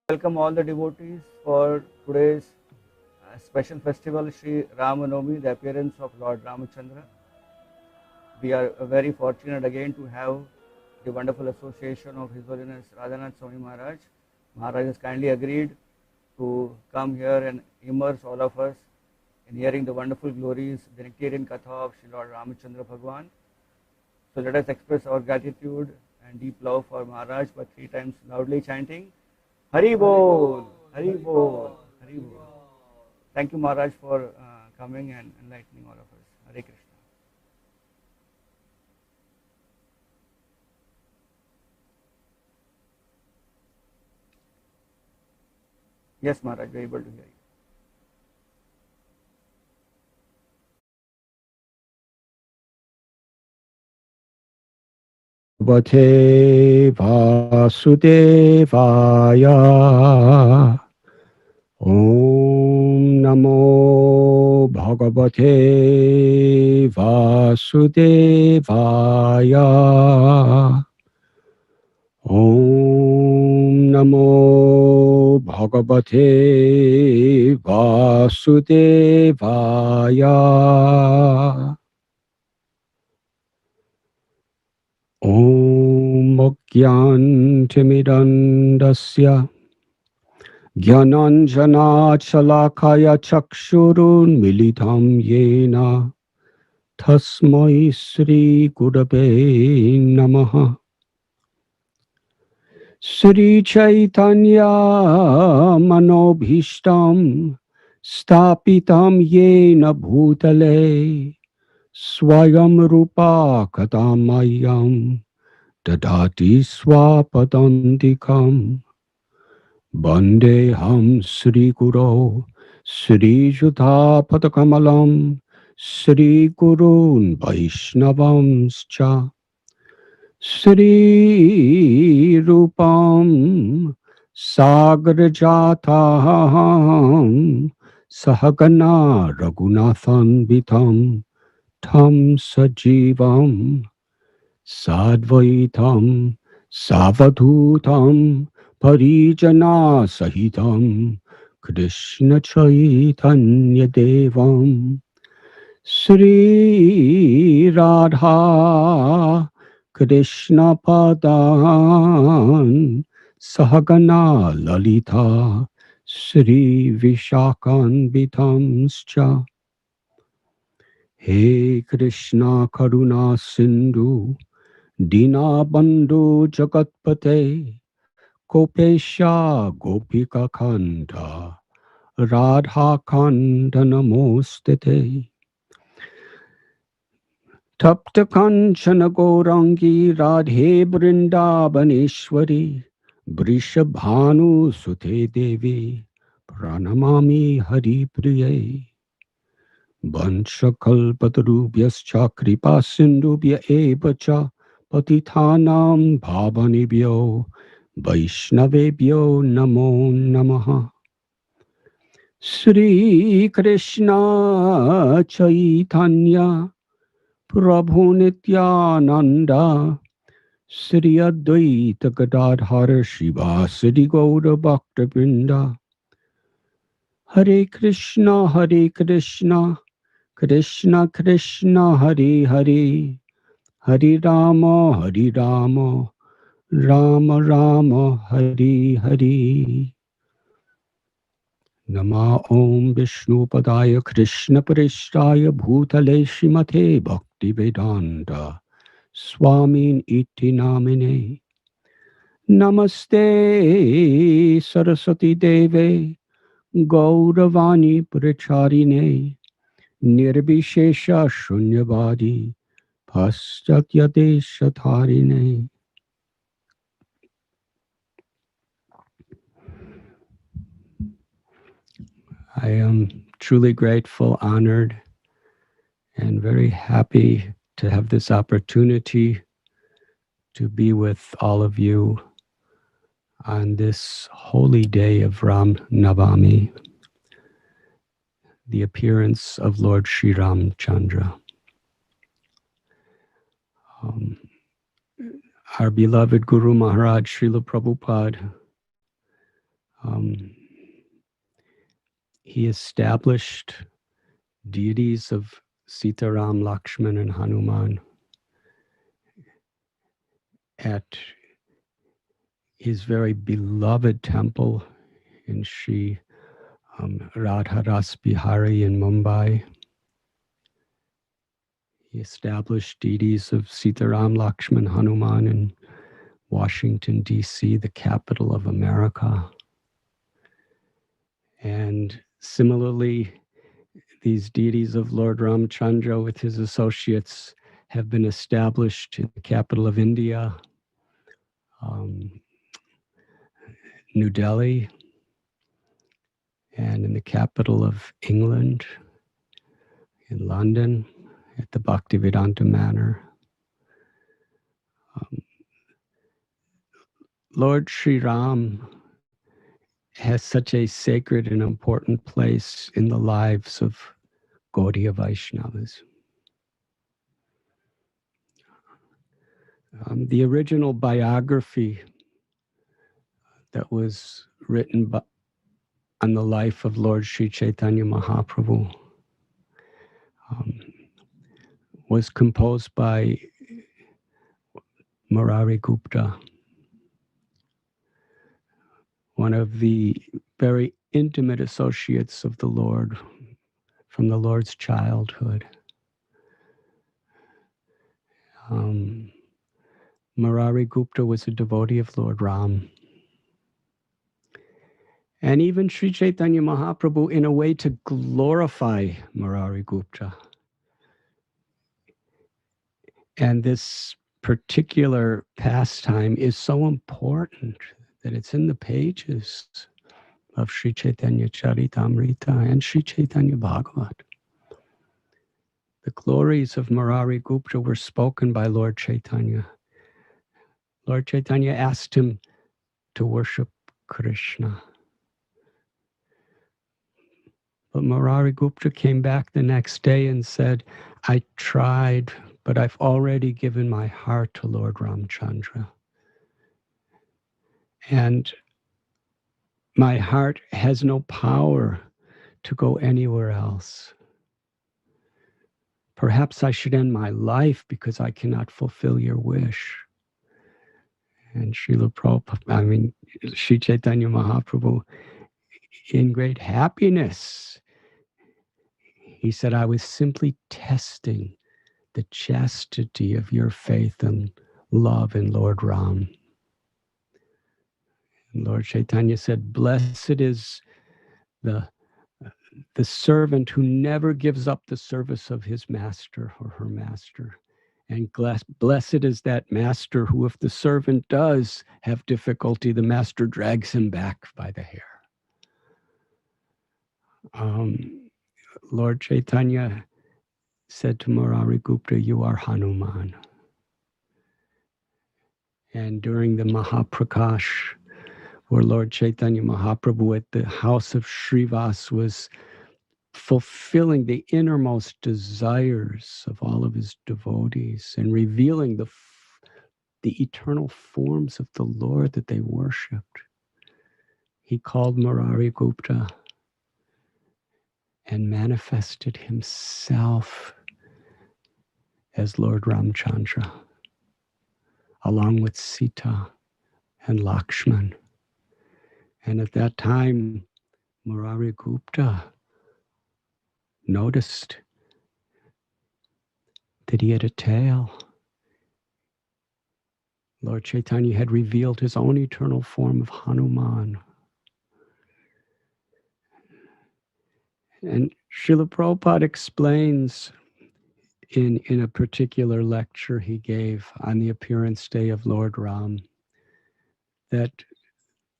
Welcome all the devotees for today's special festival, Sri Navami, the appearance of Lord Ramachandra. We are very fortunate again to have the wonderful association of His Holiness Radhanath Swami Maharaj. Maharaj has kindly agreed to come here and immerse all of us in hearing the wonderful glories, the nectarian katha of Sri Lord Ramachandra Bhagwan. So let us express our gratitude and deep love for Maharaj by 3 times loudly chanting Hari Bol, Hari Bol, Hari Bol. Thank you, Maharaj, for coming and enlightening all of us. Hare Krishna. Yes, Maharaj, we are able to hear you. Bhagavate Vasudevaya. Om Namo Bhagavate Vasudevaya. Om Namo Bhagavate Vasudevaya. Om Mokyantimidandasya Gyananjana Chalakaya Chakshurun Militam Yena Tasmai Sri Gurave Namaha. Sri Chaitanya Manobhishtam Stapitam Yena Bhutale Swayam Rupa Katamayam Dadati Swapadantikam Bandeham Sri Guru Sri Judha Padakamalam Sri Gurun Vaishnavamscha Sri Rupam Sagrajatam Sahagana Raghunathan Vitam Tam Sajivam Sadvaitam Savadhutam Parijana Sahitam Krishna Chaitanya Devam Sri Radha Krishna Padan Sahagana Lalita Sri Vishakan Vitamscha He Krishna Karuna Sindhu Dinabandhu Jagatpate Kopesha Gopika Kanta Radha Kanta Namostite Tapta Kanchana Gourangi Radhe Brindabaneshwari Brishabhanu Sute Devi Pranamami Hari Priye Vanchakalpatarubhyascha kripa sindhubhya evacha patithanam bhavanibhyo Vaishnavebhyo namo namaha. Sri Krishna Chaitanya Prabhu Nityananda Sri Advaita Gadadhara Shiva Sri Gaura Bhakta Vrinda Hare Krishna Krishna Krishna Hare Hare Hare Rama Rama Rama Hare Hare Nama Om Vishnu Padaya Krishna Parishaya Bhutale Shrimate Bhakti Vedanta Swamin Iti Namine Namaste Saraswati Deve Gauravani Pracharine Nirbhishesha Shunyavadi Paschatya I am truly grateful, honored, and very happy to have this opportunity to be with all of you on this holy day of Ram Navami, the appearance of Lord Sri Ramchandra. Our beloved Guru Maharaj Srila Prabhupada, he established deities of Sitaram, Lakshman, and Hanuman at his very beloved temple in Sri Radha Ras Bihari in Mumbai. He established deities of Sitaram, Lakshman, Hanuman in Washington, D.C., the capital of America. And similarly, these deities of Lord Ramchandra with his associates have been established in the capital of India, New Delhi, and in the capital of England, in London, at the Bhaktivedanta Manor, Lord Sri Ram has such a sacred and important place in the lives of Gaudiya Vaishnavas. The original biography that was written on the life of Lord Sri Chaitanya Mahaprabhu um, was composed by Murari Gupta, one of the very intimate associates of the Lord from the Lord's childhood. Murari Gupta was a devotee of Lord Ram. And even Sri Chaitanya Mahaprabhu, in a way to glorify Murari Gupta. And this particular pastime is so important that it's in the pages of Sri Chaitanya Charitamrita and Sri Chaitanya Bhagavat. The glories of Murari Gupta were spoken by Lord Chaitanya. Lord Chaitanya asked him to worship Krishna. But Murari Gupta came back the next day and said, I tried, but I've already given my heart to Lord Ramchandra. And my heart has no power to go anywhere else. Perhaps I should end my life because I cannot fulfill your wish. And Srila Prabhupada, Sri Chaitanya Mahaprabhu, in great happiness, he said, I was simply testing the chastity of your faith and love in Lord Ram. And Lord Chaitanya said, blessed is the servant who never gives up the service of his master or her master. And blessed is that master who, if the servant does have difficulty, the master drags him back by the hair. Lord Chaitanya said to Murari Gupta, you are Hanuman. And during the Mahaprakash, where Lord Chaitanya Mahaprabhu at the house of Srivas was fulfilling the innermost desires of all of his devotees and revealing the eternal forms of the Lord that they worshipped, he called Murari Gupta and manifested himself as Lord Ramchandra, along with Sita and Lakshman. And at that time, Murari Gupta noticed that he had a tail. Lord Chaitanya had revealed his own eternal form of Hanuman. And Srila Prabhupada explains in a particular lecture he gave on the appearance day of Lord Ram that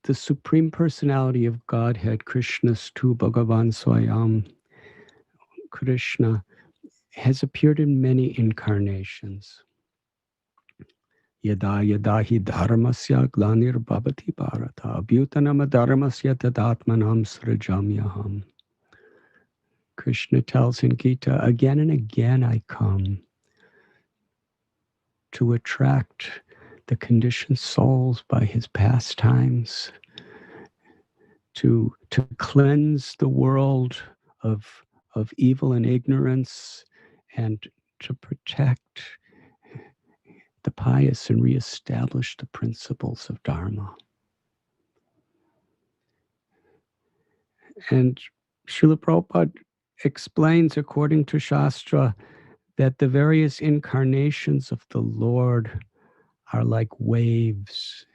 the Supreme Personality of Godhead, Krishnastu Bhagavan Swayam, Krishna, has appeared in many incarnations. Yada yada hi dharmasya glanir bhavati bharata abhyutanam dharmasya tadatmanam srajamyaham. Krishna tells in Gita, again and again I come to attract the conditioned souls by his pastimes, to cleanse the world of evil and ignorance, and to protect the pious and reestablish the principles of Dharma. And Srila Prabhupada explains, according to Shastra, that the various incarnations of the Lord are like waves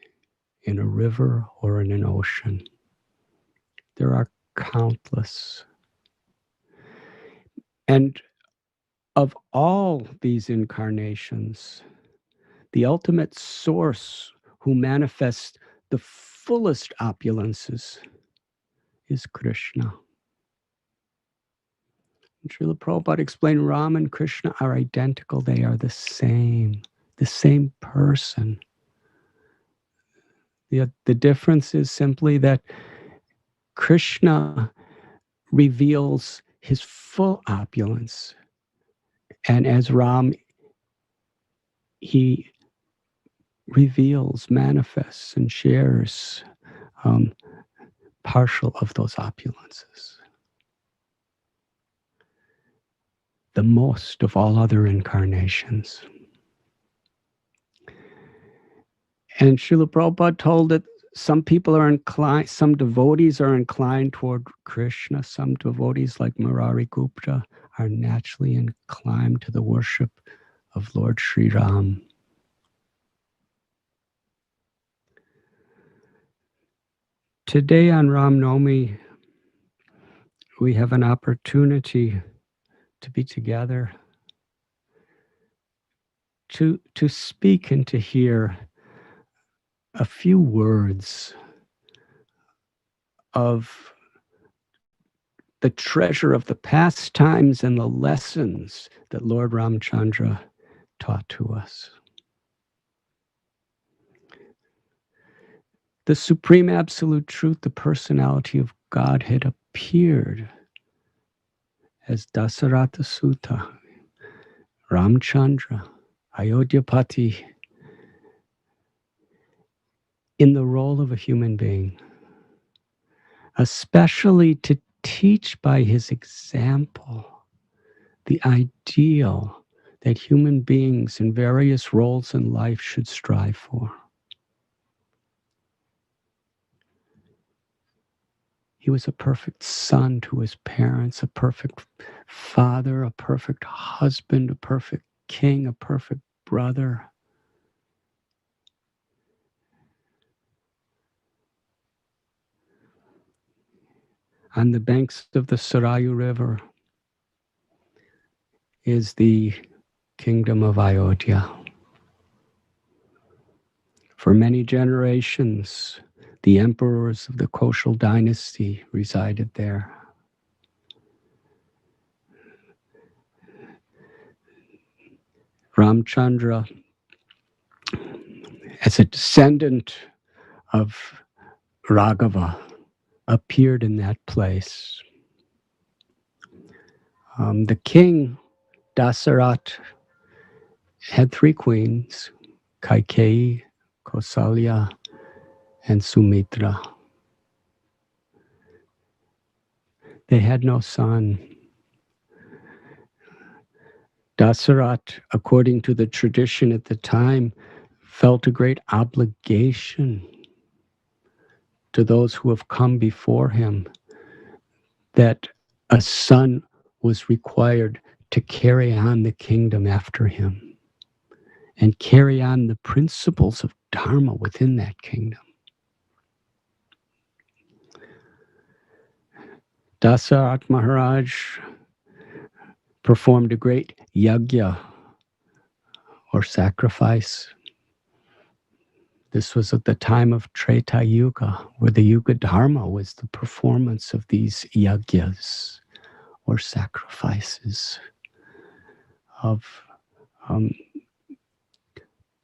in a river or in an ocean. There are countless. And of all these incarnations, the ultimate source who manifests the fullest opulences is Krishna. And Srila Prabhupada explained Rama and Krishna are identical. They are the same person. The difference is simply that Krishna reveals his full opulence. And as Ram, he reveals, manifests, and shares partial of those opulences. The most of all other incarnations. And Srila Prabhupada told that some people are inclined, some devotees are inclined toward Krishna. Some devotees like Murari Gupta are naturally inclined to the worship of Lord Sri Ram. Today on Ram Navami, we have an opportunity to be together, to speak and to hear a few words of the treasure of the pastimes and the lessons that Lord Ramchandra taught to us. The Supreme Absolute Truth, the personality of Godhead, appeared as Dasaratha Sutta, Ramchandra, Ayodhyapati, in the role of a human being, especially to teach by his example the ideal that human beings in various roles in life should strive for. He was a perfect son to his parents, a perfect father, a perfect husband, a perfect king, a perfect brother. On the banks of the Sarayu River is the kingdom of Ayodhya. For many generations, the emperors of the Koshal dynasty resided there. Ramchandra, as a descendant of Raghava, appeared in that place. The king, Dasaratha, had three queens, Kaikeyi, Kausalya, and Sumitra. They had no son. Dasaratha, according to the tradition at the time, felt a great obligation to those who have come before him, that a son was required to carry on the kingdom after him and carry on the principles of Dharma within that kingdom. Dasaratha Maharaj performed a great yajna, or sacrifice. This was at the time of Treta Yuga, where the Yuga Dharma was the performance of these yajnas, or sacrifices, of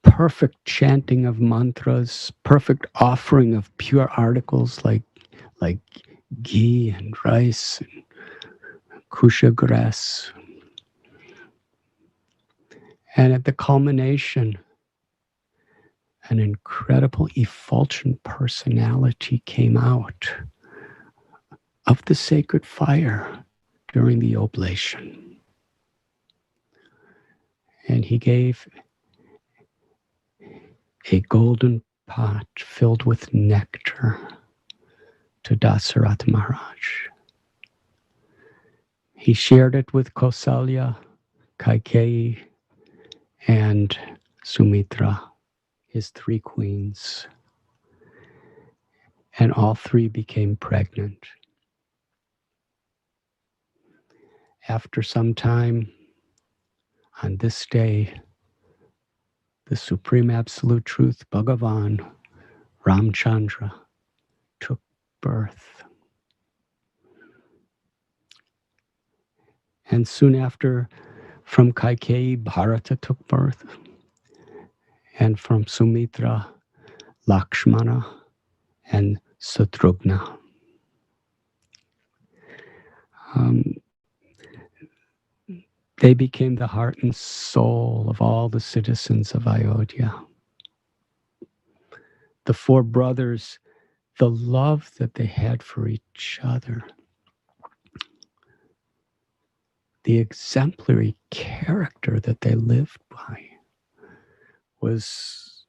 perfect chanting of mantras, perfect offering of pure articles like ghee and rice and kusha grass. And at the culmination, an incredible effulgent personality came out of the sacred fire during the oblation. And he gave a golden pot filled with nectar to Dasaratha Maharaj. He shared it with Kausalya, Kaikeyi, and Sumitra, his three queens. And all three became pregnant. After some time, on this day, the Supreme Absolute Truth, Bhagavan, Ramchandra, took birth. And soon after, from Kaikeyi, Bharata took birth. And from Sumitra, Lakshmana and Satrugna. Um, they became the heart and soul of all the citizens of Ayodhya. The four brothers, the love that they had for each other, the exemplary character that they lived by, was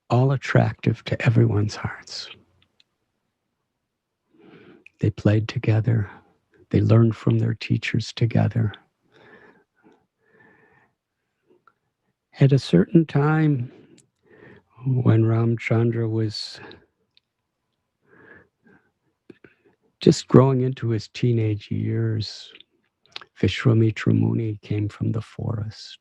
all attractive to everyone's hearts. They played together. They learned from their teachers together. At a certain time, when Ramchandra was just growing into his teenage years, Vishwamitra Muni came from the forest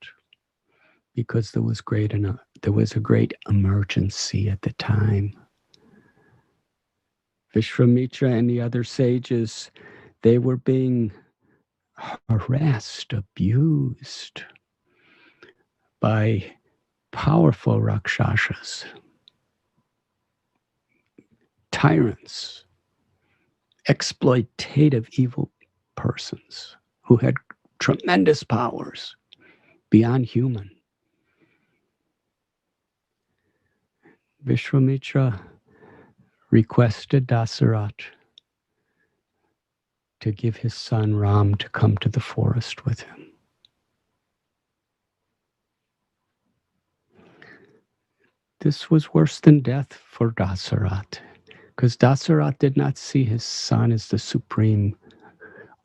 because there was a great emergency at the time. Vishwamitra and the other sages, they were being harassed, abused by powerful rakshasas, tyrants, exploitative evil persons who had tremendous powers beyond human. Vishwamitra requested Dasaratha to give his son Ram to come to the forest with him. This was worse than death for Dasaratha, because Dasaratha did not see his son as the supreme,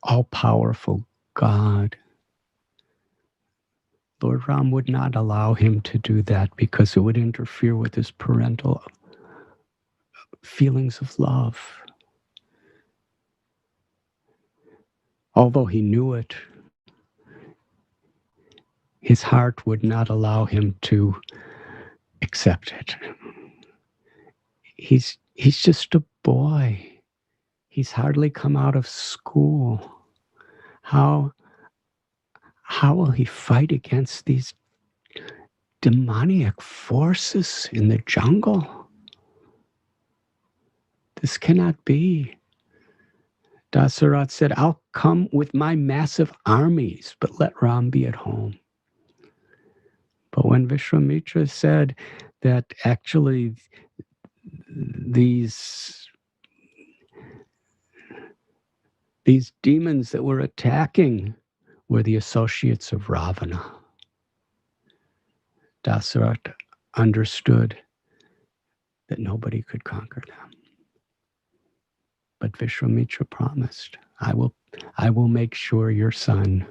all-powerful God. Lord Ram would not allow him to do that because it would interfere with his parental feelings of love. Although he knew it, his heart would not allow him to accept it. He's just a boy. He's hardly come out of school. How will he fight against these demoniac forces in the jungle? This cannot be. Dasaratha said, I'll come with my massive armies, but let Ram be at home. But when Vishwamitra said that actually these demons that were attacking were the associates of Ravana, Dasaratha understood that nobody could conquer them. But Vishwamitra promised, I will make sure your son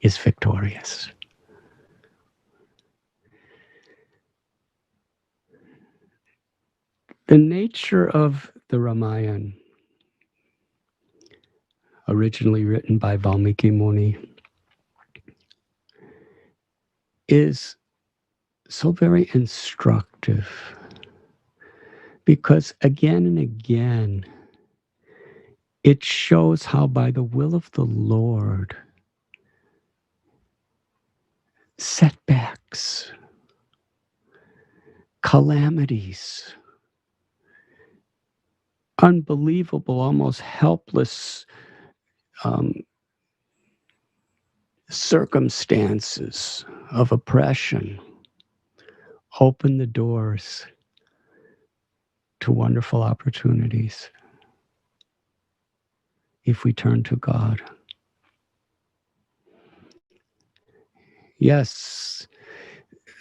is victorious. The nature of the Ramayana, originally written by Valmiki Muni, is so very instructive because again and again, it shows how by the will of the Lord, setbacks, calamities, unbelievable, almost helpless circumstances of oppression open the doors to wonderful opportunities if we turn to God. Yes,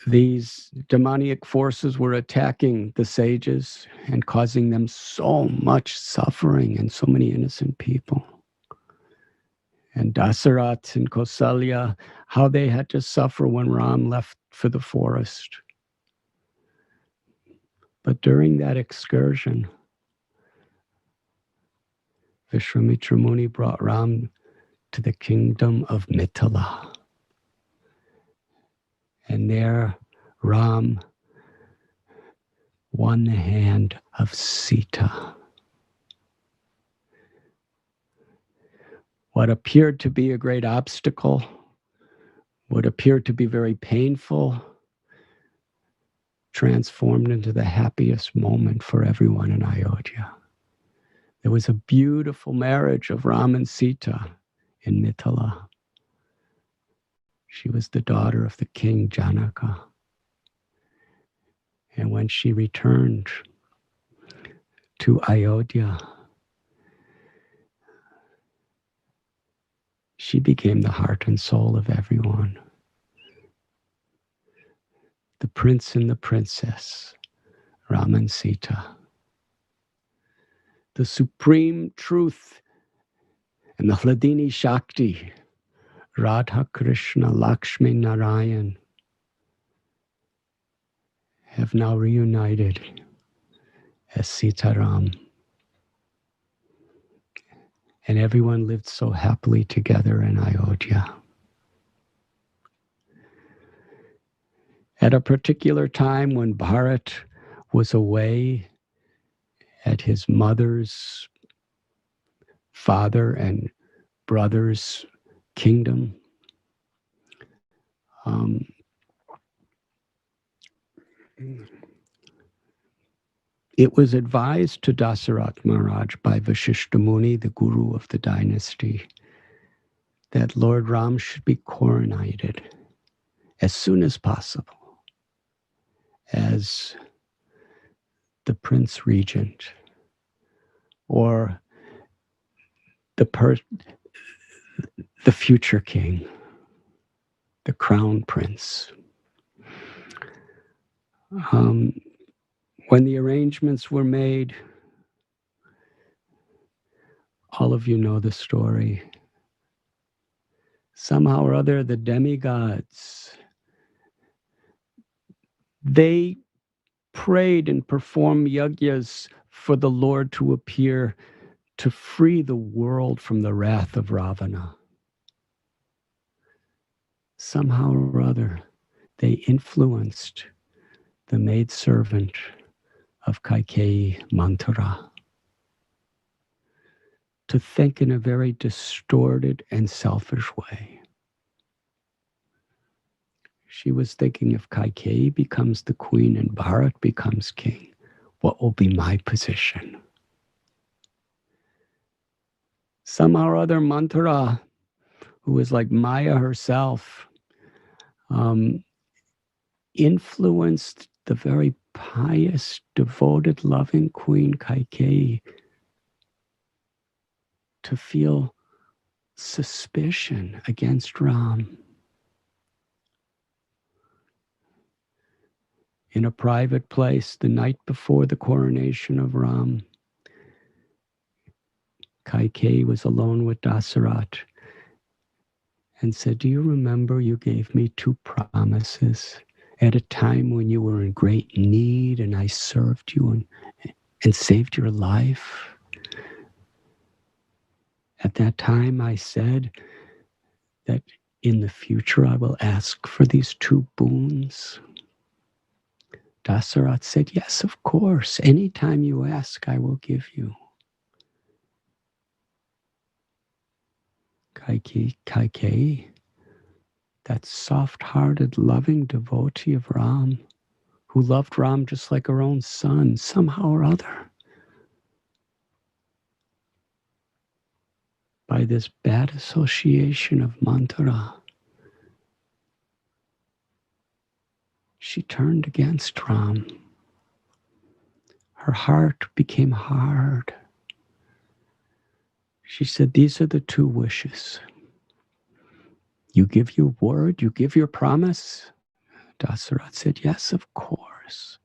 these demoniac forces were attacking the sages and causing them so much suffering and so many innocent people. And Dasaratha and Kausalya, how they had to suffer when Ram left for the forest. But during that excursion, Vishwamitra Muni brought Ram to the kingdom of Mithila. And there, Ram won the hand of Sita. what appeared to be a great obstacle, what appeared to be very painful, transformed into the happiest moment for everyone in Ayodhya. There was a beautiful marriage of Ram and Sita in Mithila. She was the daughter of the king Janaka. And when she returned to Ayodhya, she became the heart and soul of everyone. The prince and the princess, Ram and Sita. The supreme truth and the Hladini Shakti, Radha, Krishna, Lakshmi, Narayan, have now reunited as Sita Ram. And everyone lived so happily together in Ayodhya. At a particular time when Bharat was away at his mother's father and brother's kingdom, it was advised to Dasaratha Maharaj by Vashishta Muni, the guru of the dynasty, that Lord Ram should be coronated as soon as possible as the Prince Regent, or the future king, the crown prince. When the arrangements were made, all of you know the story. Somehow or other, the demigods, they prayed and performed yajnas for the Lord to appear to free the world from the wrath of Ravana. Somehow or other, they influenced the maidservant of Kaikeyi, Manthara, to think in a very distorted and selfish way. She was thinking, if Kaikeyi becomes the queen and Bharat becomes king, what will be my position? Somehow or other, Manthara, who was like Maya herself, influenced the very pious, devoted, loving Queen Kaikeyi to feel suspicion against Ram. In a private place, the night before the coronation of Ram, Kaikeyi was alone with Dasaratha and said, "Do you remember you gave me 2 promises at a time when you were in great need and I served you and saved your life? At that time I said that in the future I will ask for these 2 boons." Dasaratha said, "Yes, of course. Anytime you ask, I will give you." Kaikeyi, that soft-hearted, loving devotee of Ram, who loved Ram just like her own son, somehow or other, by this bad association of Manthara, she turned against Ram. Her heart became hard. She said, "These are the 2 wishes. You give your word, you give your promise?" Dasaratha said, "Yes, of course.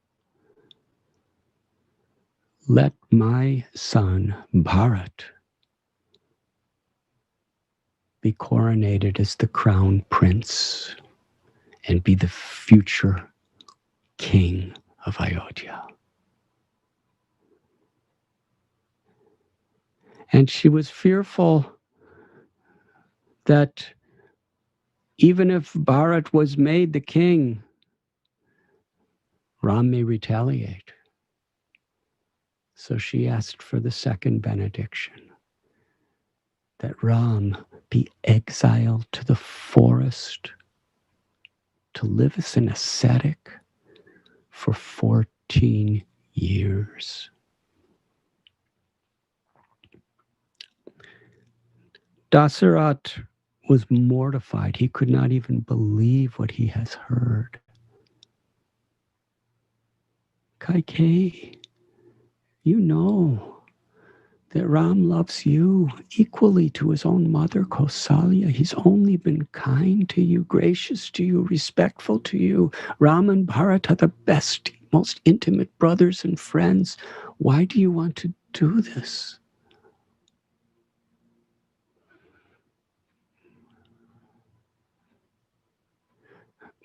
Let my son, Bharat, be coronated as the crown prince and be the future king of Ayodhya." And she was fearful that even if Bharat was made the king, Ram may retaliate. So she asked for the second benediction, that Ram be exiled to the forest to live as an ascetic for 14 years. Dasaratha was mortified. He could not even believe what he has heard. Kaikeyi, you know that Ram loves you equally to his own mother, Kausalya. He's only been kind to you, gracious to you, respectful to you. Ram and Bharat are the best, most intimate brothers and friends. Why do you want to do this?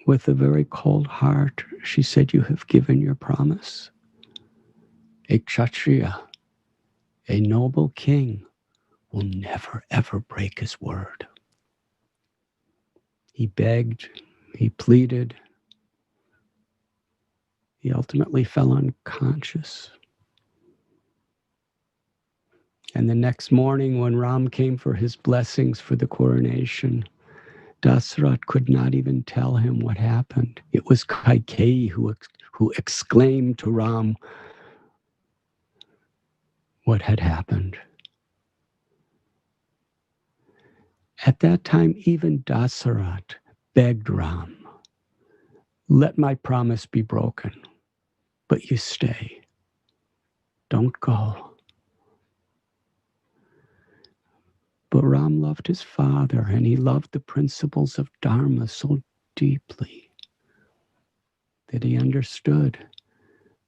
With a very cold heart, she said, you have given your promise. A Kshatriya, a noble king, will never, ever break his word. He begged, he pleaded. He ultimately fell unconscious. And the next morning, when Ram came for his blessings for the coronation, Dasaratha could not even tell him what happened. It was Kaikeyi who exclaimed to Ram what had happened. At that time, even Dasaratha begged Ram, let my promise be broken, but you stay. Don't go. But Ram loved his father, and he loved the principles of Dharma so deeply that he understood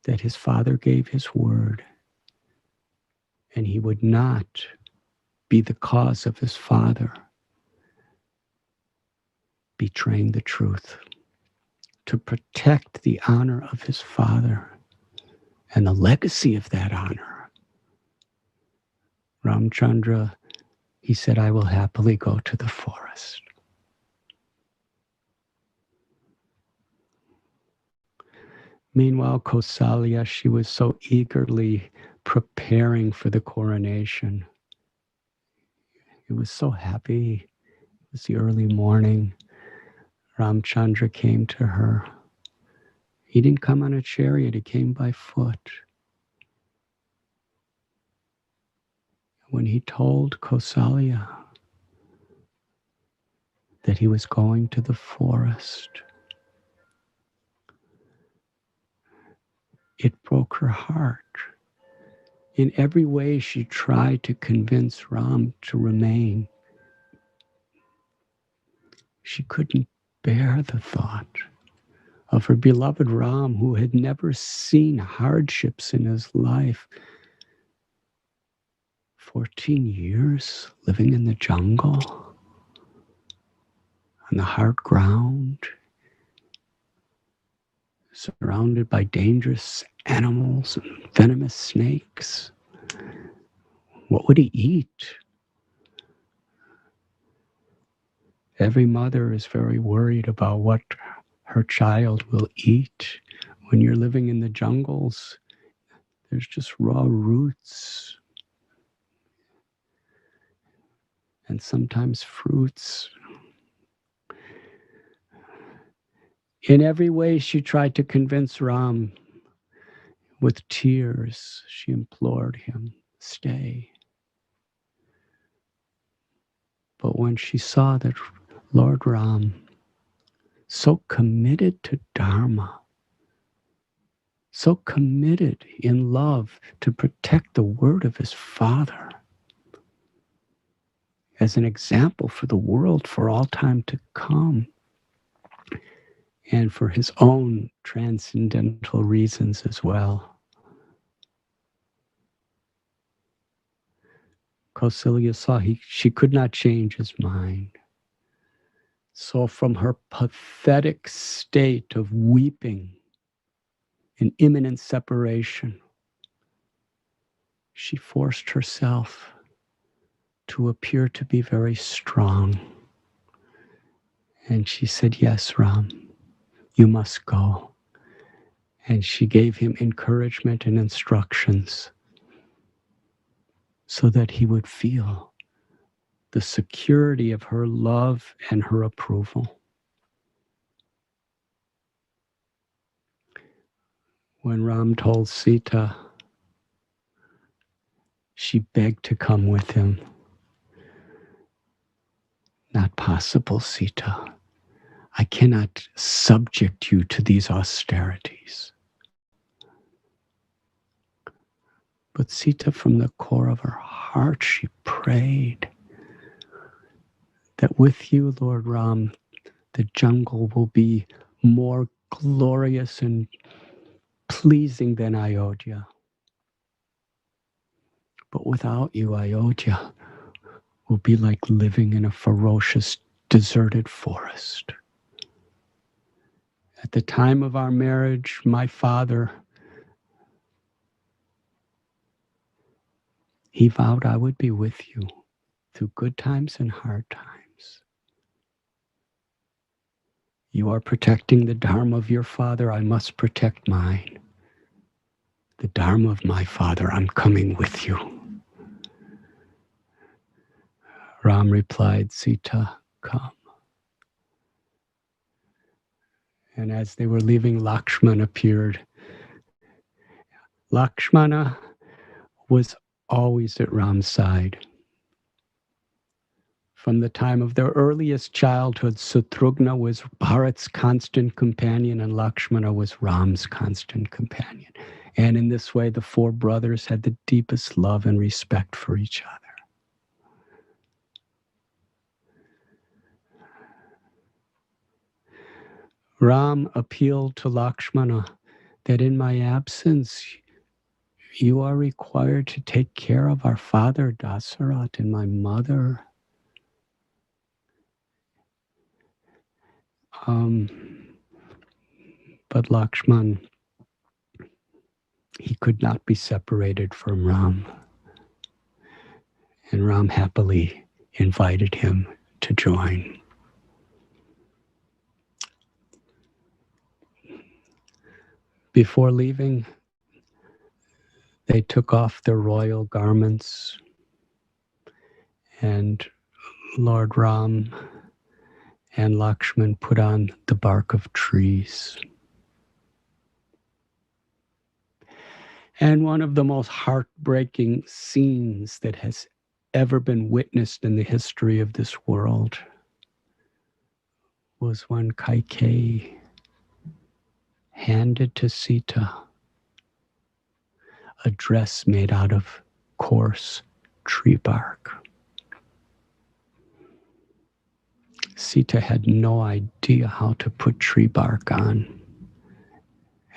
that his father gave his word, and he would not be the cause of his father betraying the truth. To protect the honor of his father and the legacy of that honor, Ramchandra, he said, I will happily go to the forest. Meanwhile, Kausalya, she was so eagerly preparing for the coronation. It was so happy. It was the early morning. Ramchandra came to her. He didn't come on a chariot, he came by foot. When he told Kausalya that he was going to the forest, it broke her heart. In every way, she tried to convince Ram to remain. She couldn't bear the thought of her beloved Ram, who had never seen hardships in his life. 14 years living in the jungle, on the hard ground, surrounded by dangerous animals and venomous snakes. What would he eat? Every mother is very worried about what her child will eat. When you're living in the jungles, there's just raw roots and sometimes fruits. In every way, she tried to convince Ram. With tears, she implored him, stay. But when she saw that Lord Ram, so committed to Dharma, so committed in love to protect the word of his father, as an example for the world for all time to come, and for his own transcendental reasons as well, Kausalya saw she could not change his mind. So from her pathetic state of weeping in imminent separation, she forced herself to appear to be very strong. And she said, yes, Ram, you must go. And she gave him encouragement and instructions so that he would feel the security of her love and her approval. When Ram told Sita, she begged to come with him. Not possible, Sita. I cannot subject you to these austerities. But Sita, from the core of her heart, she prayed that with you, Lord Ram, the jungle will be more glorious and pleasing than Ayodhya. But without you, Ayodhya will be like living in a ferocious, deserted forest. At the time of our marriage, my father, he vowed I would be with you through good times and hard times. You are protecting the dharma of your father, I must protect mine. The dharma of my father, I'm coming with you. Ram replied, Sita, come. And as they were leaving, Lakshmana appeared. Lakshmana was always at Ram's side. From the time of their earliest childhood, Shatrugna was Bharat's constant companion and Lakshmana was Ram's constant companion. And in this way, the four brothers had the deepest love and respect for each other. Ram appealed to Lakshmana that in my absence, you are required to take care of our father Dasaratha and my mother. But Lakshman, he could not be separated from Ram. And Ram happily invited him to join. Before leaving, they took off their royal garments, and Lord Ram and Lakshman put on the bark of trees. And one of the most heartbreaking scenes that has ever been witnessed in the history of this world was when Kaikeyi handed to Sita a dress made out of coarse tree bark. Sita had no idea how to put tree bark on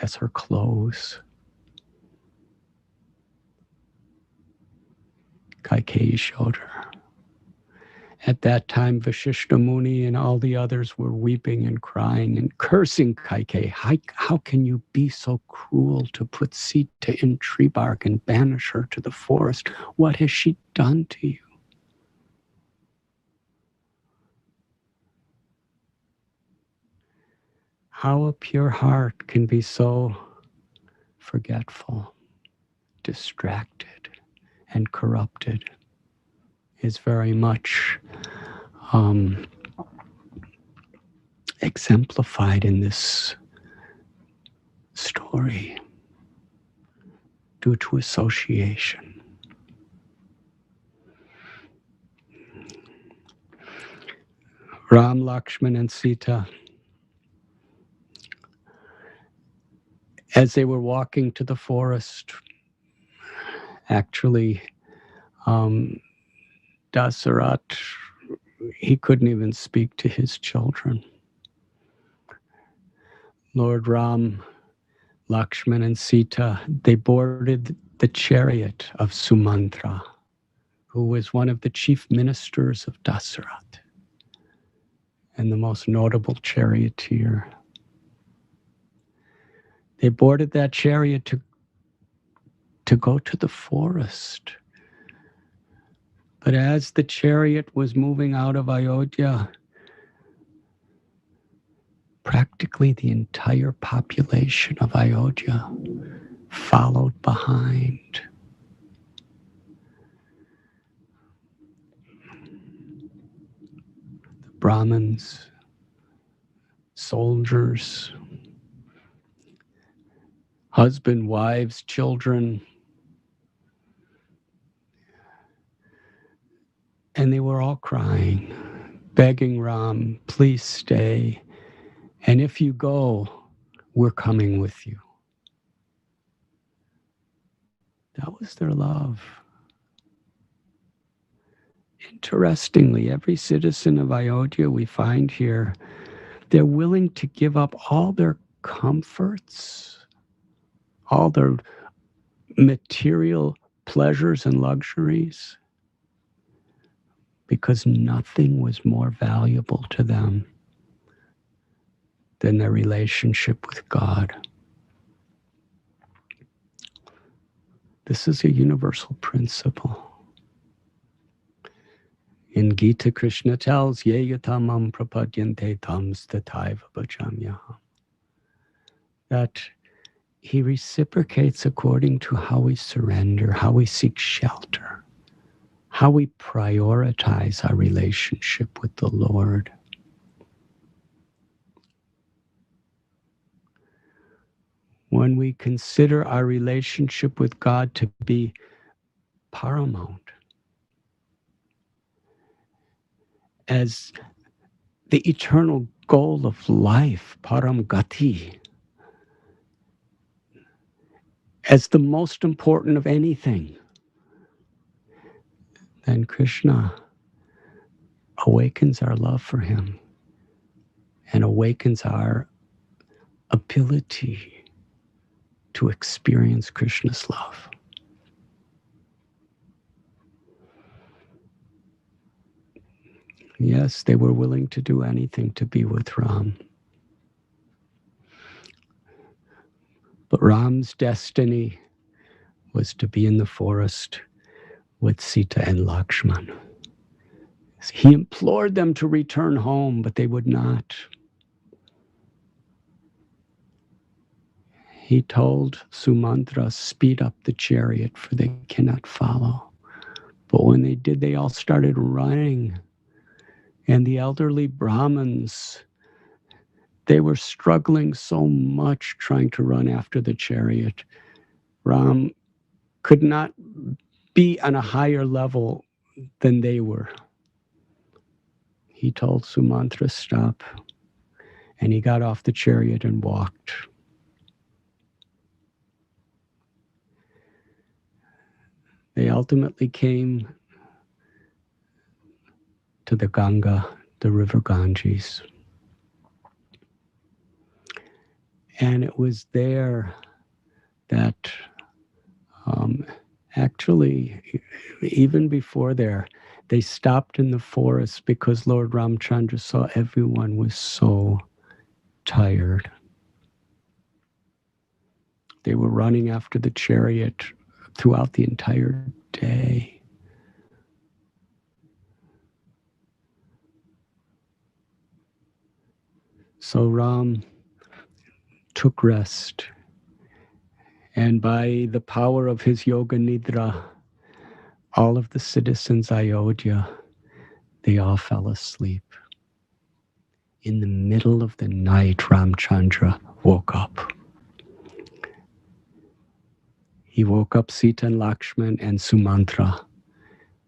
as her clothes. Kaikeyi showed her. At that time, Vashishta Muni and all the others were weeping and crying and cursing Kaikeyi. How can you be so cruel to put Sita in tree bark and banish her to the forest? What has she done to you? How a pure heart can be so forgetful, distracted, and corrupted is very much exemplified in this story due to association. Ram, Lakshman, and Sita, as they were walking to the forest, actually, Dasaratha, he couldn't even speak to his children. Lord Ram, Lakshman, and Sita, they boarded the chariot of Sumantra, who was one of the chief ministers of Dasaratha and the most notable charioteer. They boarded that chariot to go to the forest. But as the chariot was moving out of Ayodhya, practically the entire population of Ayodhya followed behind. Brahmins, soldiers, husband, wives, children. And they were all crying, begging Ram, please stay. And if you go, we're coming with you. That was their love. Interestingly, every citizen of Ayodhya we find here, they're willing to give up all their comforts, all their material pleasures and luxuries, because nothing was more valuable to them than their relationship with God. This is a universal principle. In Gita, Krishna tells, Ye yatamam prapadyante tam stataiva bhajamyaham, that he reciprocates according to how we surrender, how we seek shelter, how we prioritize our relationship with the Lord. When we consider our relationship with God to be paramount, as the eternal goal of life, param gati, as the most important of anything, then Krishna awakens our love for him and awakens our ability to experience Krishna's love. Yes, they were willing to do anything to be with Ram. But Ram's destiny was to be in the forest with Sita and Lakshman. He implored them to return home, but they would not. He told Sumantra, speed up the chariot, for they cannot follow. But when they did, they all started running. And the elderly Brahmins, they were struggling so much trying to run after the chariot. Ram could not be on a higher level than they were. He told Sumantra, stop. And he got off the chariot and walked. They ultimately came to the Ganga, the river Ganges. And it was there that actually, even before there, they stopped in the forest because Lord Ramchandra saw everyone was so tired. They were running after the chariot throughout the entire day. So Ram took rest. And by the power of his yoga nidra, all of the citizens Ayodhya, they all fell asleep. In the middle of the night, Ramchandra woke up. He woke up Sita and Lakshman and Sumantra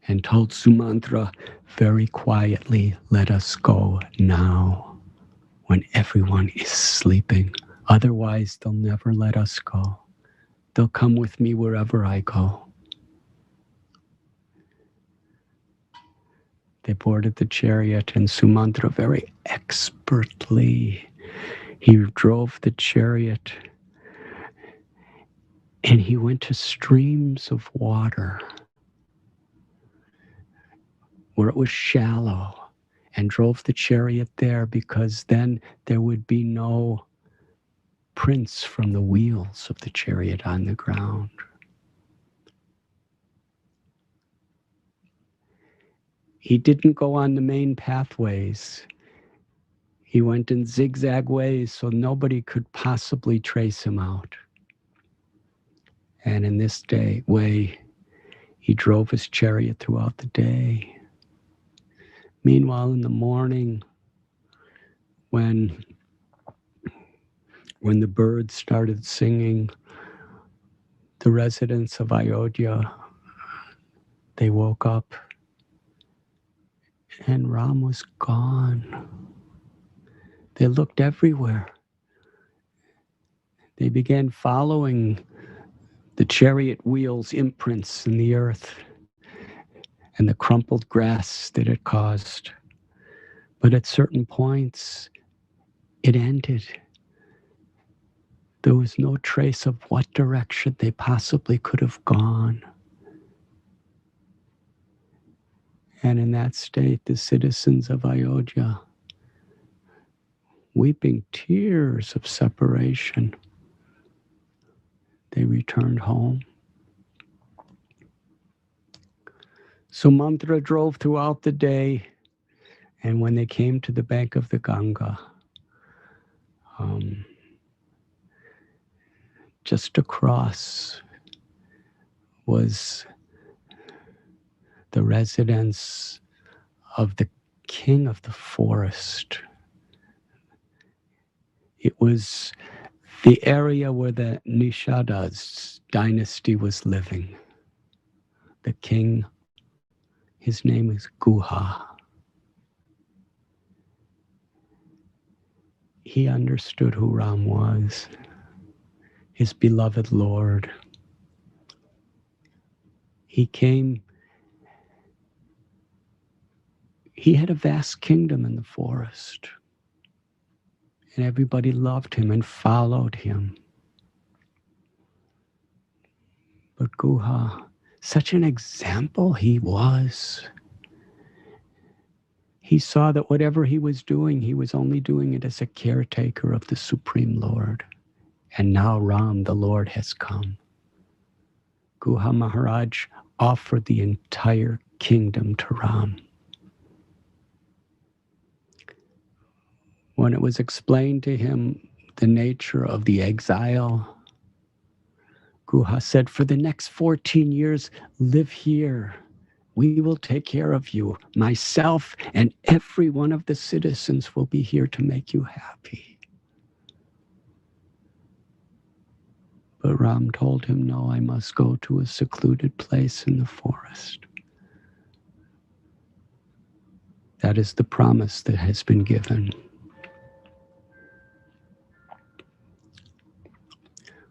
and told Sumantra very quietly, let us go now when everyone is sleeping. Otherwise, they'll never let us go. They'll come with me wherever I go. They boarded the chariot, and Sumantra very expertly, he drove the chariot, and he went to streams of water where it was shallow and drove the chariot there, because then there would be no prints from the wheels of the chariot on the ground. He didn't go on the main pathways. He went in zigzag ways so nobody could possibly trace him out. And in this way, he drove his chariot throughout the day. Meanwhile, in the morning, when the birds started singing, the residents of Ayodhya, they woke up and Ram was gone. They looked everywhere. They began following the chariot wheels' imprints in the earth and the crumpled grass that it caused. But at certain points, it ended. There was no trace of what direction they possibly could have gone. And in that state, the citizens of Ayodhya, weeping tears of separation, they returned home. So Mantra drove throughout the day, and when they came to the bank of the Ganga, just across was the residence of the king of the forest. It was the area where the Nishadas dynasty was living. The king, his name is Guha. He understood who Ram was, his beloved Lord. He came, he had a vast kingdom in the forest, and everybody loved him and followed him. But Guha, such an example he was. He saw that whatever he was only doing it as a caretaker of the Supreme Lord. And now Ram, the Lord, has come. Guha Maharaj offered the entire kingdom to Ram. When it was explained to him the nature of the exile, Guha said, for the next 14 years, live here. We will take care of you. Myself and every one of the citizens will be here to make you happy. But Ram told him, no, I must go to a secluded place in the forest. That is the promise that has been given.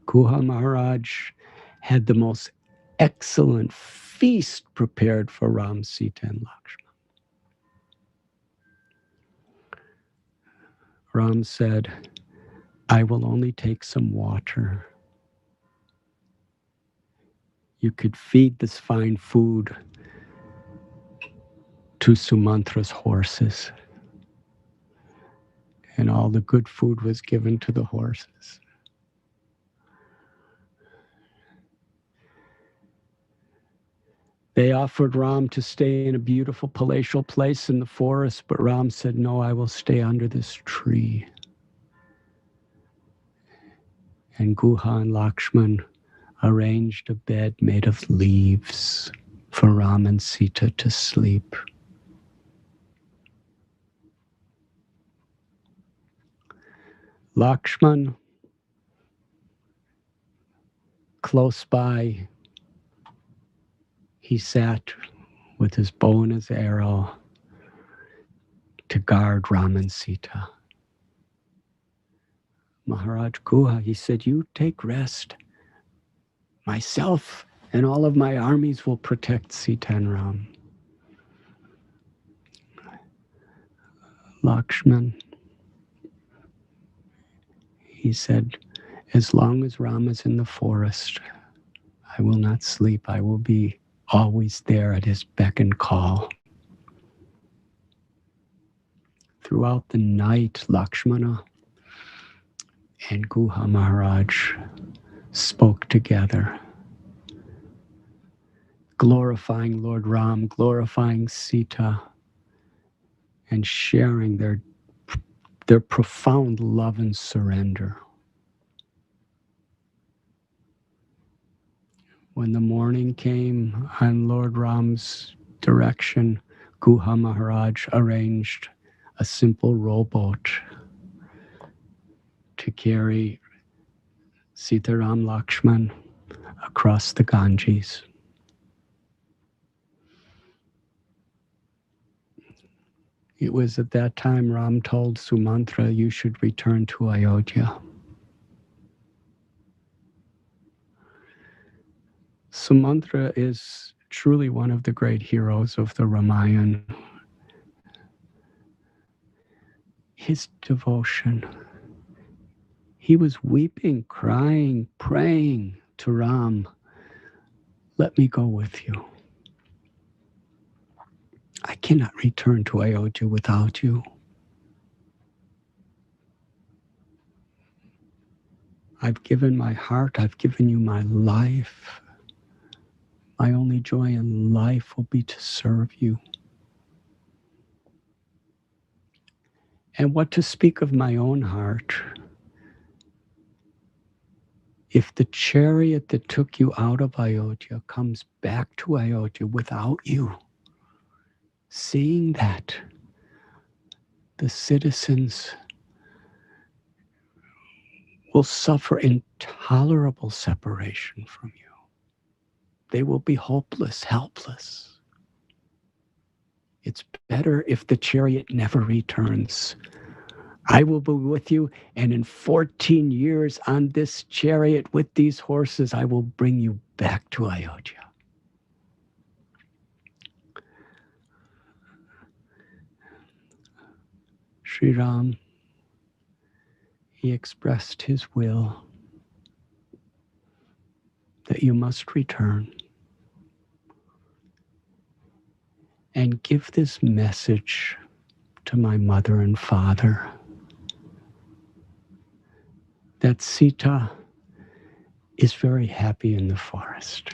Guha Maharaj had the most excellent feast prepared for Ram, Sita, and Lakshmana. Ram said, I will only take some water. You could feed this fine food to Sumantra's horses. And all the good food was given to the horses. They offered Ram to stay in a beautiful palatial place in the forest, but Ram said, no, I will stay under this tree. And Guha and Lakshman arranged a bed made of leaves for Ram and Sita to sleep. Lakshman, close by, he sat with his bow and his arrow to guard Ram and Sita. Maharaj Guha, he said, you take rest. Myself and all of my armies will protect Sita and Ram. Lakshman, he said, as long as Ram is in the forest, I will not sleep. I will be always there at his beck and call. Throughout the night, Lakshmana and Guha Maharaj spoke together, glorifying Lord Ram, glorifying Sita, and sharing their profound love and surrender. When the morning came on Lord Ram's direction, Guha Maharaj arranged a simple rowboat to carry Sitaram Lakshman across the Ganges. It was at that time Ram told Sumantra, you should return to Ayodhya. Sumantra is truly one of the great heroes of the Ramayana. His devotion. He was weeping, crying, praying to Ram, let me go with you. I cannot return to Ayodhya without you. I've given my heart, I've given you my life. My only joy in life will be to serve you. And what to speak of my own heart? If the chariot that took you out of Ayodhya comes back to Ayodhya without you, seeing that, the citizens will suffer intolerable separation from you. They will be hopeless, helpless. It's better if the chariot never returns. I will be with you, and in 14 years on this chariot with these horses, I will bring you back to Ayodhya. Sri Ram, he expressed his will that you must return and give this message to my mother and father that Sita is very happy in the forest.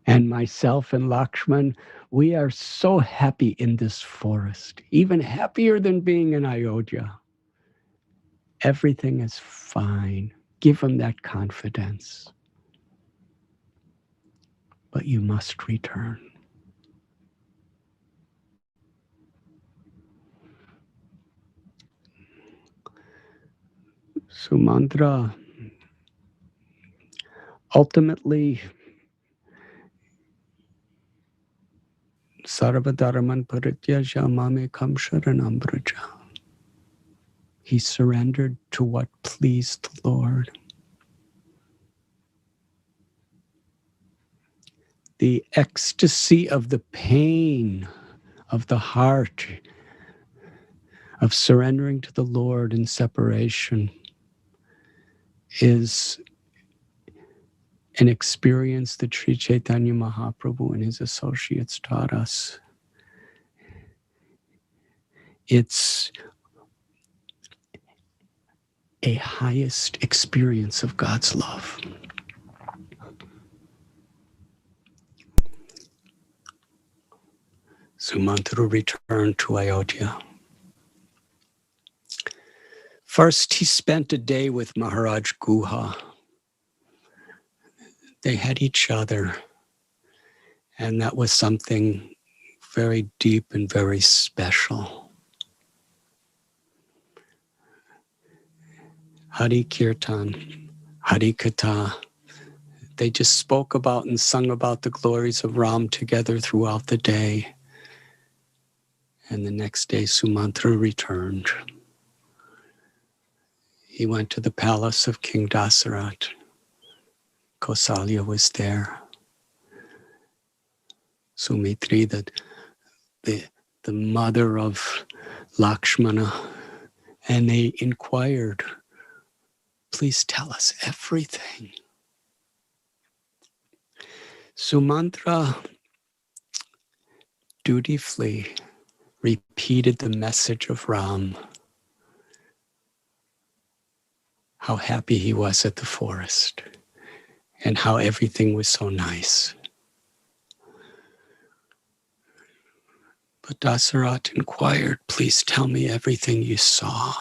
And myself and Lakshman, we are so happy in this forest, even happier than being in Ayodhya. Everything is fine. Give him that confidence. But you must return. Sumantra ultimately Sarvadharaman Parityaja Mamekam Sharanam Braja. He surrendered to what pleased the Lord. The ecstasy of the pain of the heart of surrendering to the Lord in separation is an experience that Sri Chaitanya Mahaprabhu and his associates taught us. It's a highest experience of God's love. Sumantra returned to Ayodhya. First, he spent a day with Maharaj Guha. They had each other, and that was something very deep and very special. Hari Kirtan, Hari Katha, they just spoke about and sung about the glories of Ram together throughout the day. And the next day, Sumantra returned. He went to the palace of King Dasaratha. Kausalya was there. Sumitri, the mother of Lakshmana, and they inquired, please tell us everything. Sumantra dutifully repeated the message of Ram, how happy he was at the forest and how everything was so nice. But Dasaratha inquired, please tell me everything you saw.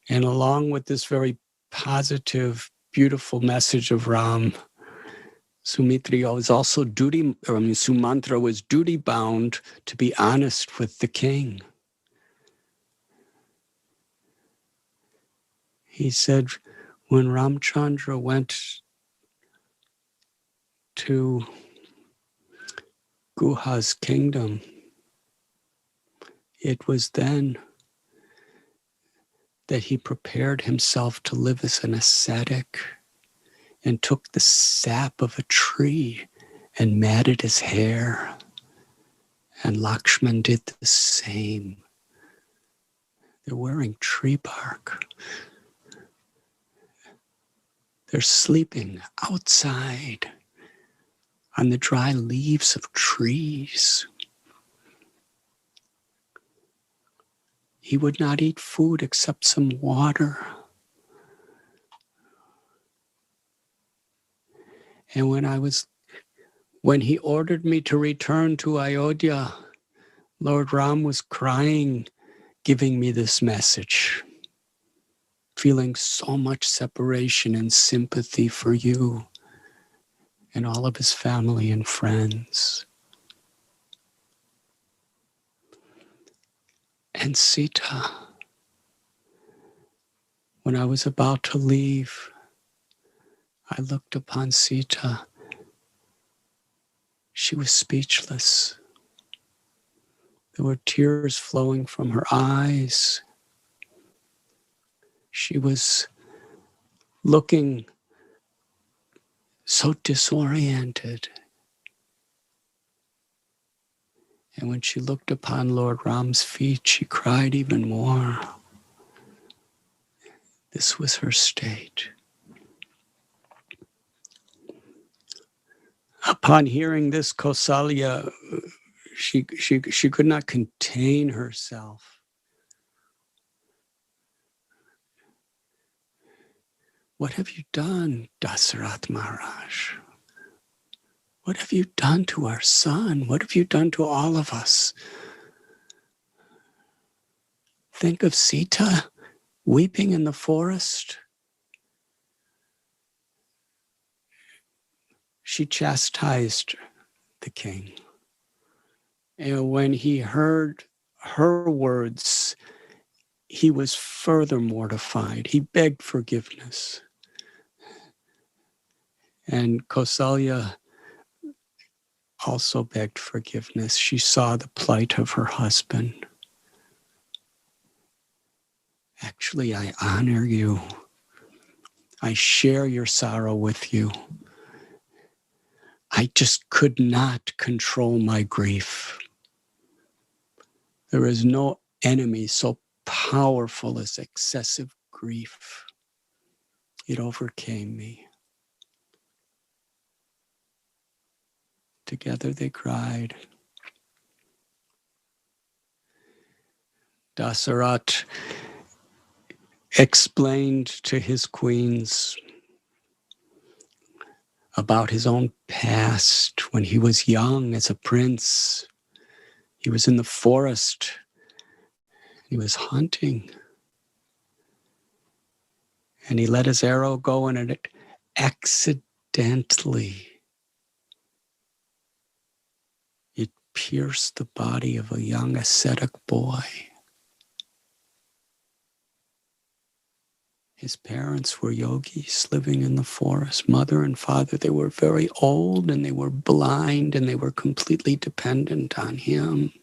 And along with this very positive, beautiful message of Ram, Sumantra was duty bound to be honest with the king. He said when Ramchandra went to Guha's kingdom, it was then that he prepared himself to live as an ascetic and took the sap of a tree and matted his hair. And Lakshman did the same. They're wearing tree bark. They're sleeping outside on the dry leaves of trees. He would not eat food except some water. And when he ordered me to return to Ayodhya, Lord Ram was crying, giving me this message, feeling so much separation and sympathy for you and all of his family and friends. And Sita, when I was about to leave, I looked upon Sita. She was speechless. There were tears flowing from her eyes. She was looking so disoriented. And when she looked upon Lord Ram's feet, she cried even more. This was her state. Upon hearing this, Kausalya, she could not contain herself. What have you done, Dasaratha Maharaj? What have you done to our son? What have you done to all of us? Think of Sita weeping in the forest. She chastised the king. And when he heard her words, he was further mortified. He begged forgiveness. And Kausalya also begged forgiveness. She saw the plight of her husband. Actually, I honor you. I share your sorrow with you. I just could not control my grief. There is no enemy so powerful as excessive grief. It overcame me. Together they cried. Dasaratha explained to his queens about his own past when he was young as a prince. He was in the forest. He was hunting. And he let his arrow go and it accidentally pierced the body of a young ascetic boy. His parents were yogis living in the forest. Mother and father, they were very old and they were blind and they were completely dependent on him.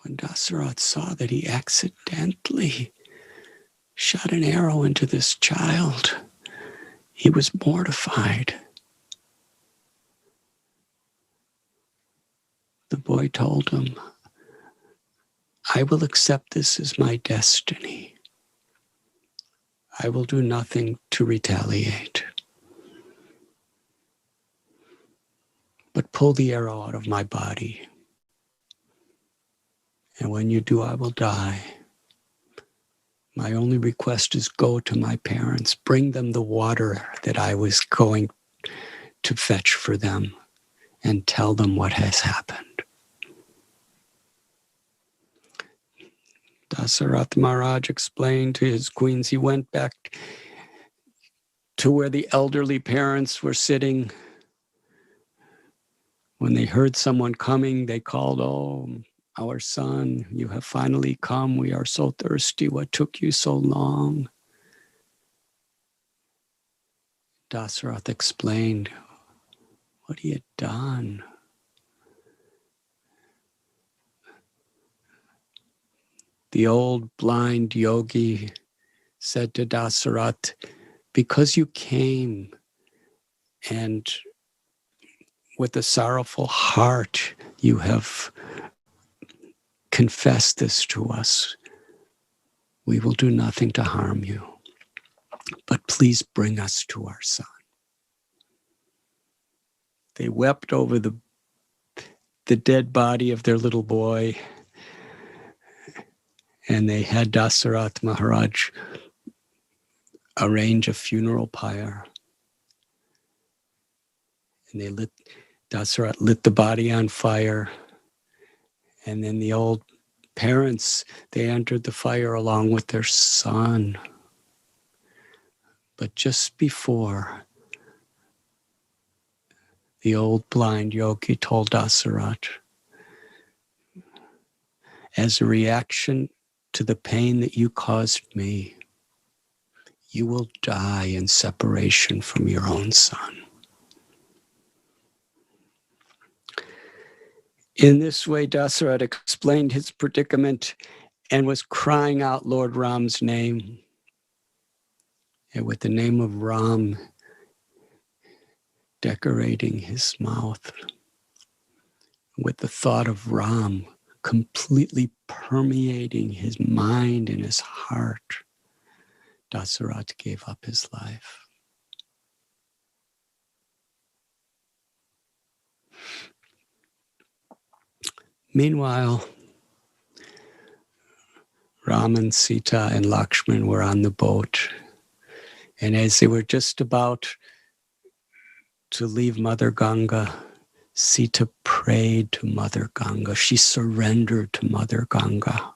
When Dasaratha saw that he accidentally shot an arrow into this child, he was mortified. The boy told him, I will accept this as my destiny. I will do nothing to retaliate. But pull the arrow out of my body. And when you do, I will die. My only request is go to my parents, bring them the water that I was going to fetch for them, and tell them what has happened. Dasaratha Maharaj explained to his queens, he went back to where the elderly parents were sitting. When they heard someone coming, they called, "Oh, our son, you have finally come. We are so thirsty. What took you so long?" Dasaratha explained what he had done. The old blind yogi said to Dasaratha, "Because you came and with a sorrowful heart you have confessed this to us, we will do nothing to harm you. But please bring us to our son." They wept over the dead body of their little boy, and they had Dasaratha Maharaj arrange a funeral pyre. And Dasaratha lit the body on fire. And then the old parents, they entered the fire along with their son. But just before, the old blind yogi told Dasaratha, "As a reaction to the pain that you caused me, you will die in separation from your own son." In this way, Dasaratha explained his predicament and was crying out Lord Ram's name. And with the name of Ram decorating his mouth, with the thought of Ram completely permeating his mind and his heart, Dasaratha gave up his life. Meanwhile, Ram and Sita and Lakshman were on the boat. And as they were just about to leave Mother Ganga, Sita prayed to Mother Ganga. She surrendered to Mother Ganga.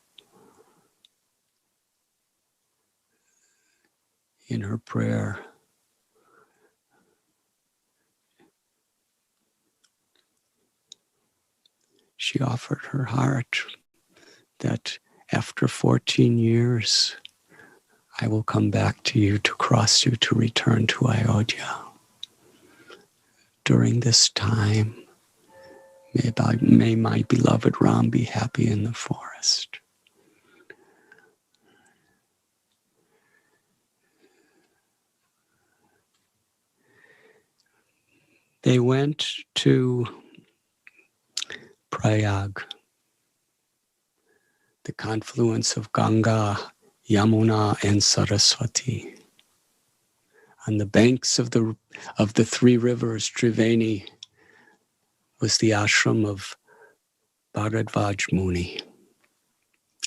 In her prayer, she offered her heart that after 14 years, I will come back to you to cross you to return to Ayodhya. During this time, may my beloved Ram be happy in the forest. They went to Prayag, the confluence of Ganga, Yamuna, and Saraswati. On the banks of the three rivers, Triveni, was the ashram of Bharadvaj Muni,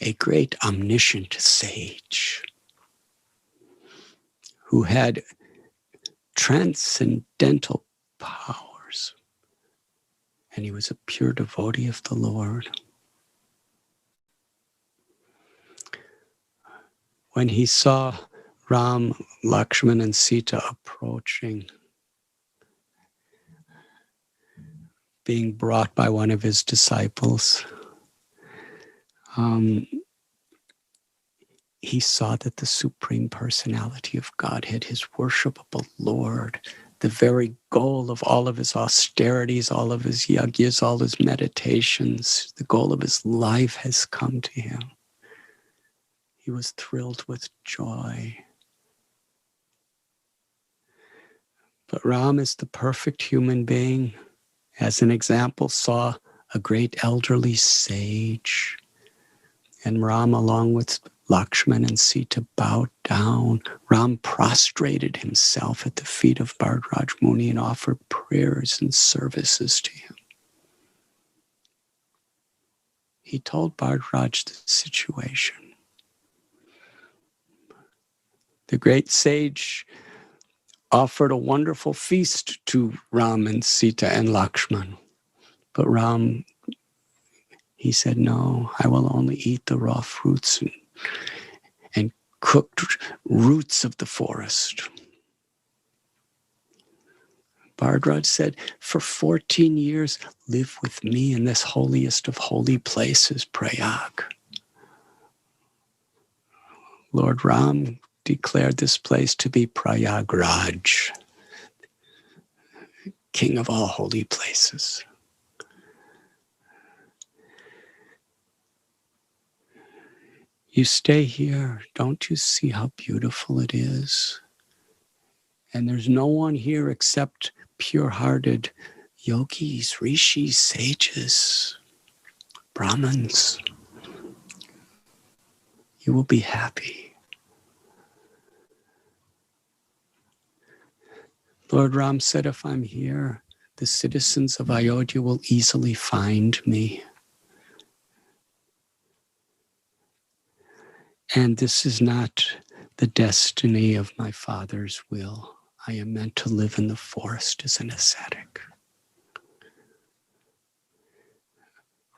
a great omniscient sage who had transcendental powers, and he was a pure devotee of the Lord. When he saw Ram, Lakshman, and Sita approaching, being brought by one of his disciples, he saw that the Supreme Personality of Godhead, his worshipable Lord, the very goal of all of his austerities, all of his yagyas, all his meditations, the goal of his life has come to him. He was thrilled with joy. But Ram is the perfect human being. As an example, saw a great elderly sage, and Ram, along with Lakshman and Sita, bowed down. Ram prostrated himself at the feet of Bharadvaj Muni and offered prayers and services to him. He told Bharadvaj the situation. The great sage offered a wonderful feast to Ram and Sita and Lakshman. But Ram, he said, "No, I will only eat the raw fruits and cooked roots of the forest." Bharat said, for 14 years, live with me in this holiest of holy places, Prayag. Lord Ram declared this place to be Prayagraj, king of all holy places. You stay here. Don't you see how beautiful it is? And there's no one here except pure-hearted yogis, rishis, sages, Brahmins. You will be happy. Lord Ram said, if I'm here, the citizens of Ayodhya will easily find me. And this is not the destiny of my father's will. I am meant to live in the forest as an ascetic.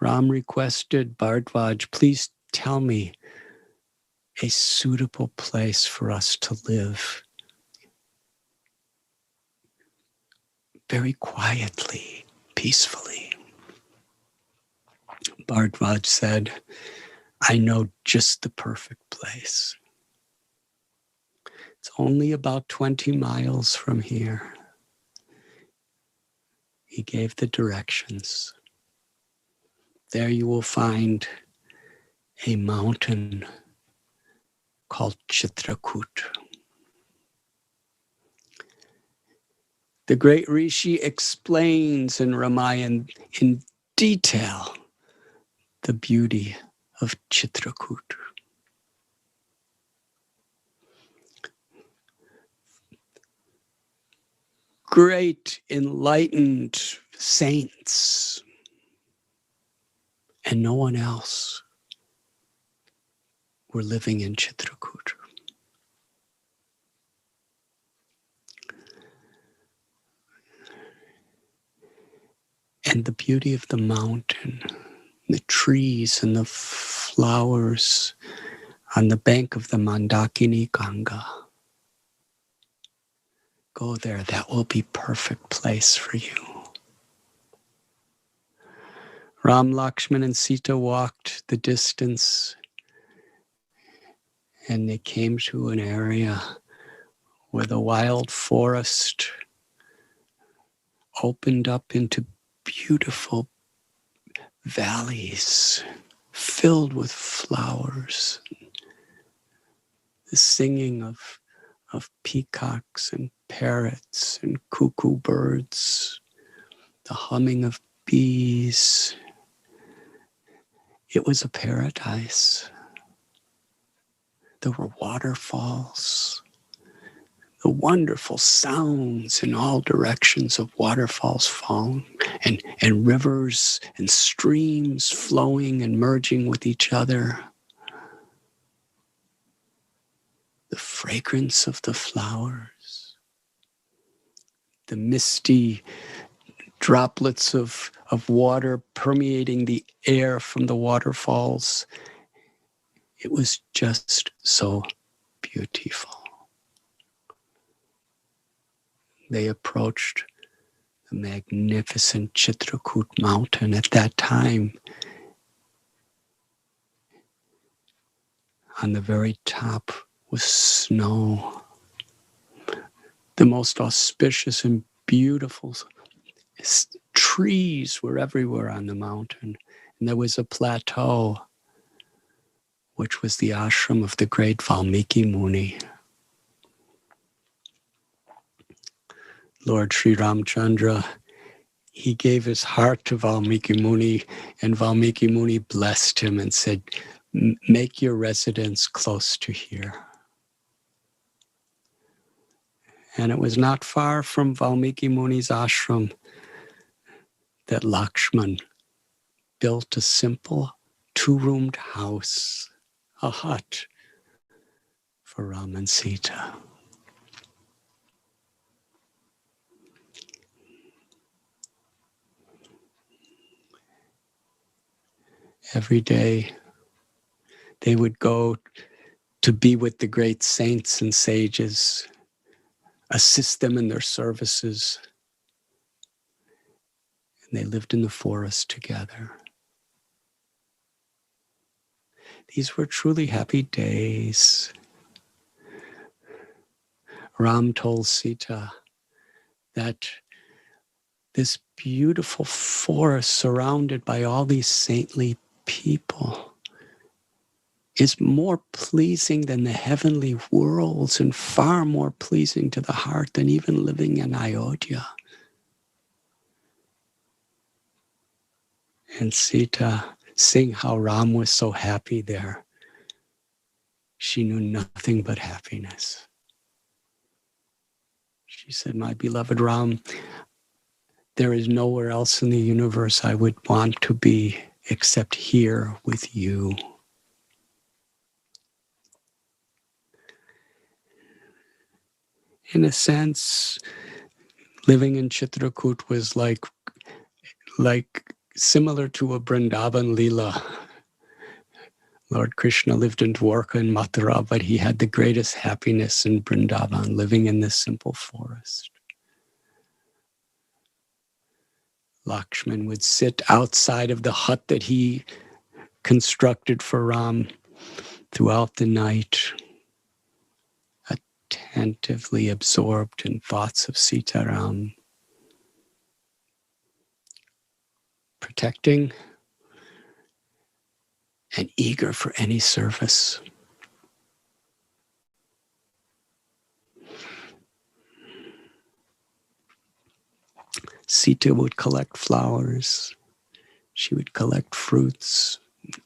Ram requested Bharadwaj, please tell me a suitable place for us to live very quietly, peacefully. Bharadwaj said, I know just the perfect place. It's only about 20 miles from here. He gave the directions. There you will find a mountain called Chitrakuta. The great Rishi explains in Ramayana in detail the beauty of Chitrakuta. Great enlightened saints and no one else were living in Chitrakuta. And the beauty of the mountain, the trees and the flowers on the bank of the Mandakini Ganga. Go there, that will be perfect place for you. Ram, Lakshman, and Sita walked the distance and they came to an area where the wild forest opened up into beautiful valleys filled with flowers. The singing of peacocks and parrots and cuckoo birds, the humming of bees. It was a paradise. There were waterfalls, the wonderful sounds in all directions of waterfalls falling, and rivers and streams flowing and merging with each other. The fragrance of the flowers, the misty droplets of water permeating the air from the waterfalls. It was just so beautiful. They approached the magnificent Chitrakuta mountain. At that time, on the very top was snow. The most auspicious and beautiful trees were everywhere on the mountain. And there was a plateau, which was the ashram of the great Valmiki Muni. Lord Sri Ramchandra, he gave his heart to Valmiki Muni, and Valmiki Muni blessed him and said, make your residence close to here. And it was not far from Valmiki Muni's ashram that Lakshman built a simple 2-roomed house, a hut for Ram and Sita. Every day they would go to be with the great saints and sages, assist them in their services, And they lived in the forest together. These were truly happy days. Ram told Sita that this beautiful forest surrounded by all these saintly people is more pleasing than the heavenly worlds and far more pleasing to the heart than even living in Ayodhya. And Sita, seeing how Ram was so happy there, she knew nothing but happiness. She said, my beloved Ram, there is nowhere else in the universe I would want to be except here with you. In a sense, living in Chitrakuta was like similar to a Vrindavan Leela. Lord Krishna lived in Dwarka and Mathura, but he had the greatest happiness in Vrindavan, living in this simple forest. Lakshman would sit outside of the hut that he constructed for Ram throughout the night, attentively absorbed in thoughts of Sitaram, protecting and eager for any service. Sita would collect flowers. She would collect fruits,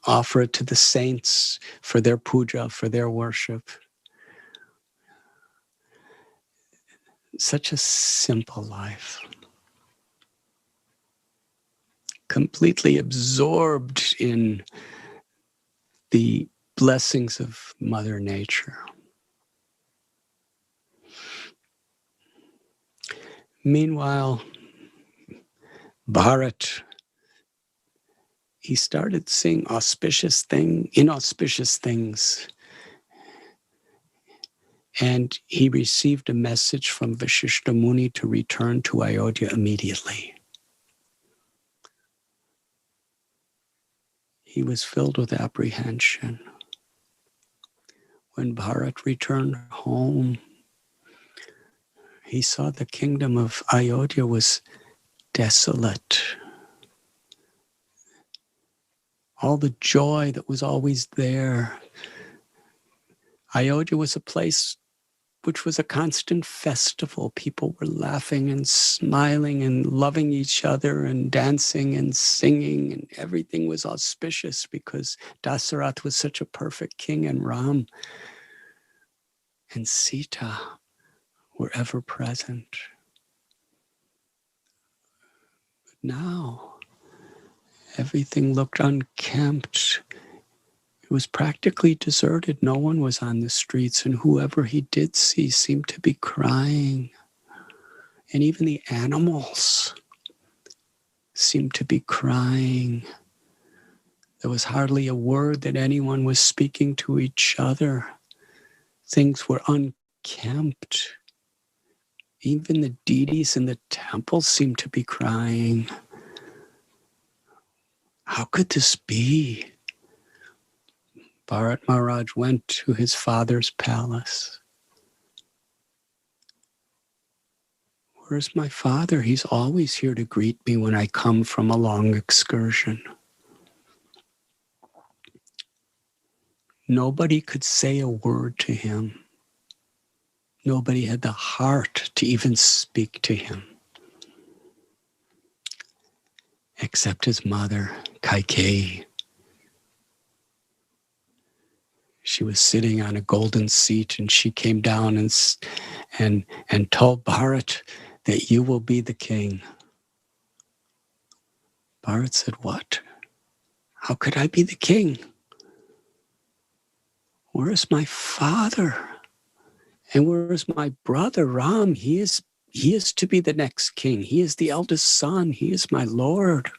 offer it to the saints for their puja, for their worship. Such a simple life. Completely absorbed in the blessings of Mother Nature. Meanwhile, Bharat, he started seeing inauspicious things. And he received a message from Vashishta Muni to return to Ayodhya immediately. He was filled with apprehension. When Bharat returned home, he saw the kingdom of Ayodhya was desolate. All the joy that was always there. Ayodhya was a place which was a constant festival. People were laughing and smiling and loving each other and dancing and singing, and everything was auspicious because Dasaratha was such a perfect king, and Ram and Sita were ever present. But now, everything looked unkempt. It was practically deserted. No one was on the streets, and whoever he did see seemed to be crying. And even the animals seemed to be crying. There was hardly a word that anyone was speaking to each other. Things were unkempt. Even the deities in the temple seemed to be crying. How could this be? Bharat Maharaj went to his father's palace. Where's my father? He's always here to greet me when I come from a long excursion. Nobody could say a word to him. Nobody had the heart to even speak to him. Except his mother, Kaikeyi. She was sitting on a golden seat, and she came down and told Bharat that you will be the king. Bharat said, what? How could I be the king? Where is my father? And where is my brother Ram? He is to be the next king. He is the eldest son. He is my Lord.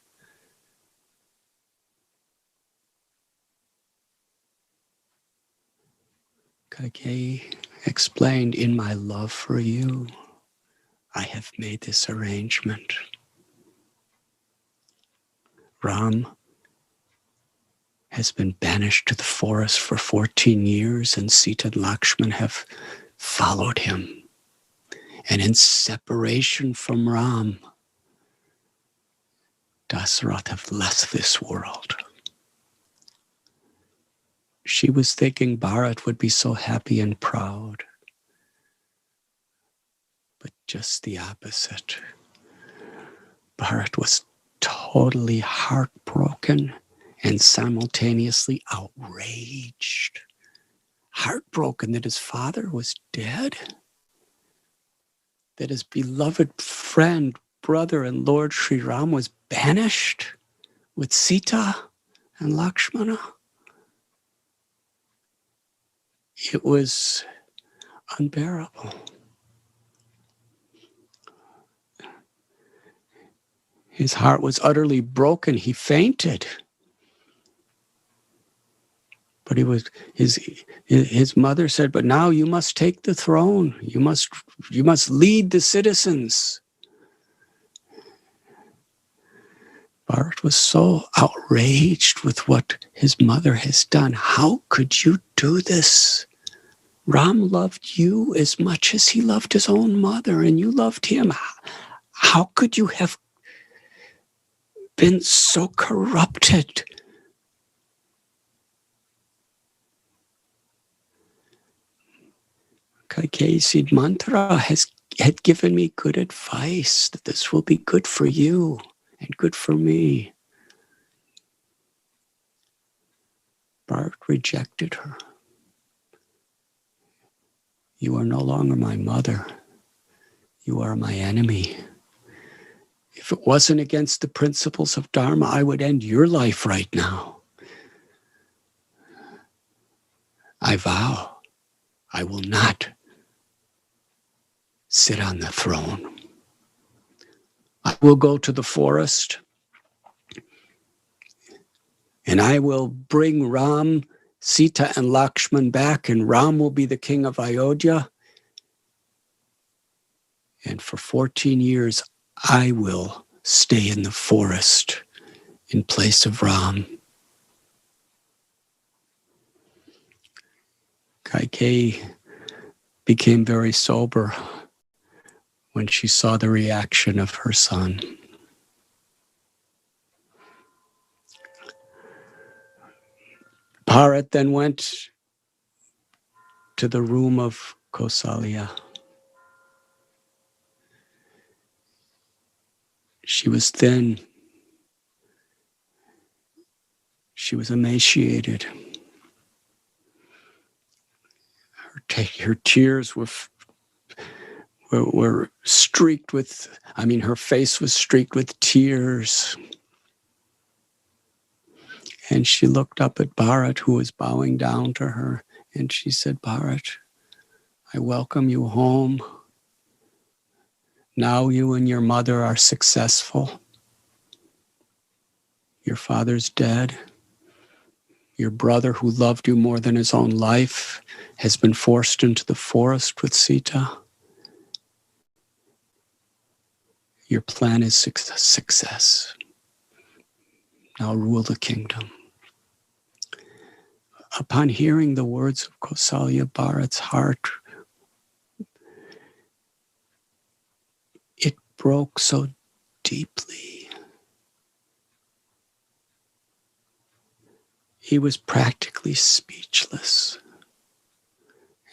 Kaikeyi explained, in my love for you, I have made this arrangement. Ram has been banished to the forest for 14 years, and Sita and Lakshman have followed him. And in separation from Ram, Dasaratha left this world. She was thinking Bharat would be so happy and proud, but just the opposite. Bharat was totally heartbroken and simultaneously outraged. Heartbroken that his father was dead, that his beloved friend, brother, and Lord Sri Ram was banished with Sita and Lakshmana. It was unbearable. His heart was utterly broken. He fainted. But his mother said, "But now you must take the throne. You must lead the citizens." Bharat was so outraged with what his mother has done. How could you do this? Ram loved you as much as he loved his own mother, and you loved him. How could you have been so corrupted? Kaikeyi Mantra had given me good advice that this will be good for you and good for me. Bharat rejected her. You are no longer my mother. You are my enemy. If it wasn't against the principles of Dharma, I would end your life right now. I vow I will not sit on the throne. I will go to the forest and I will bring Ram, Sita, and Lakshman back, and Ram will be the king of Ayodhya. And for 14 years, I will stay in the forest in place of Ram. Kaikeyi became very sober when she saw the reaction of her son. Bharat then went to the room of Kausalya. She was thin. She was emaciated. Her tears were streaked with, her face was streaked with tears. And she looked up at Bharat, who was bowing down to her, and she said, "Bharat, I welcome you home. Now you and your mother are successful. Your father's dead. Your brother, who loved you more than his own life, has been forced into the forest with Sita. Your plan is success. Now rule the kingdom." Upon hearing the words of Kausalya, Bharat's heart, it broke so deeply. He was practically speechless.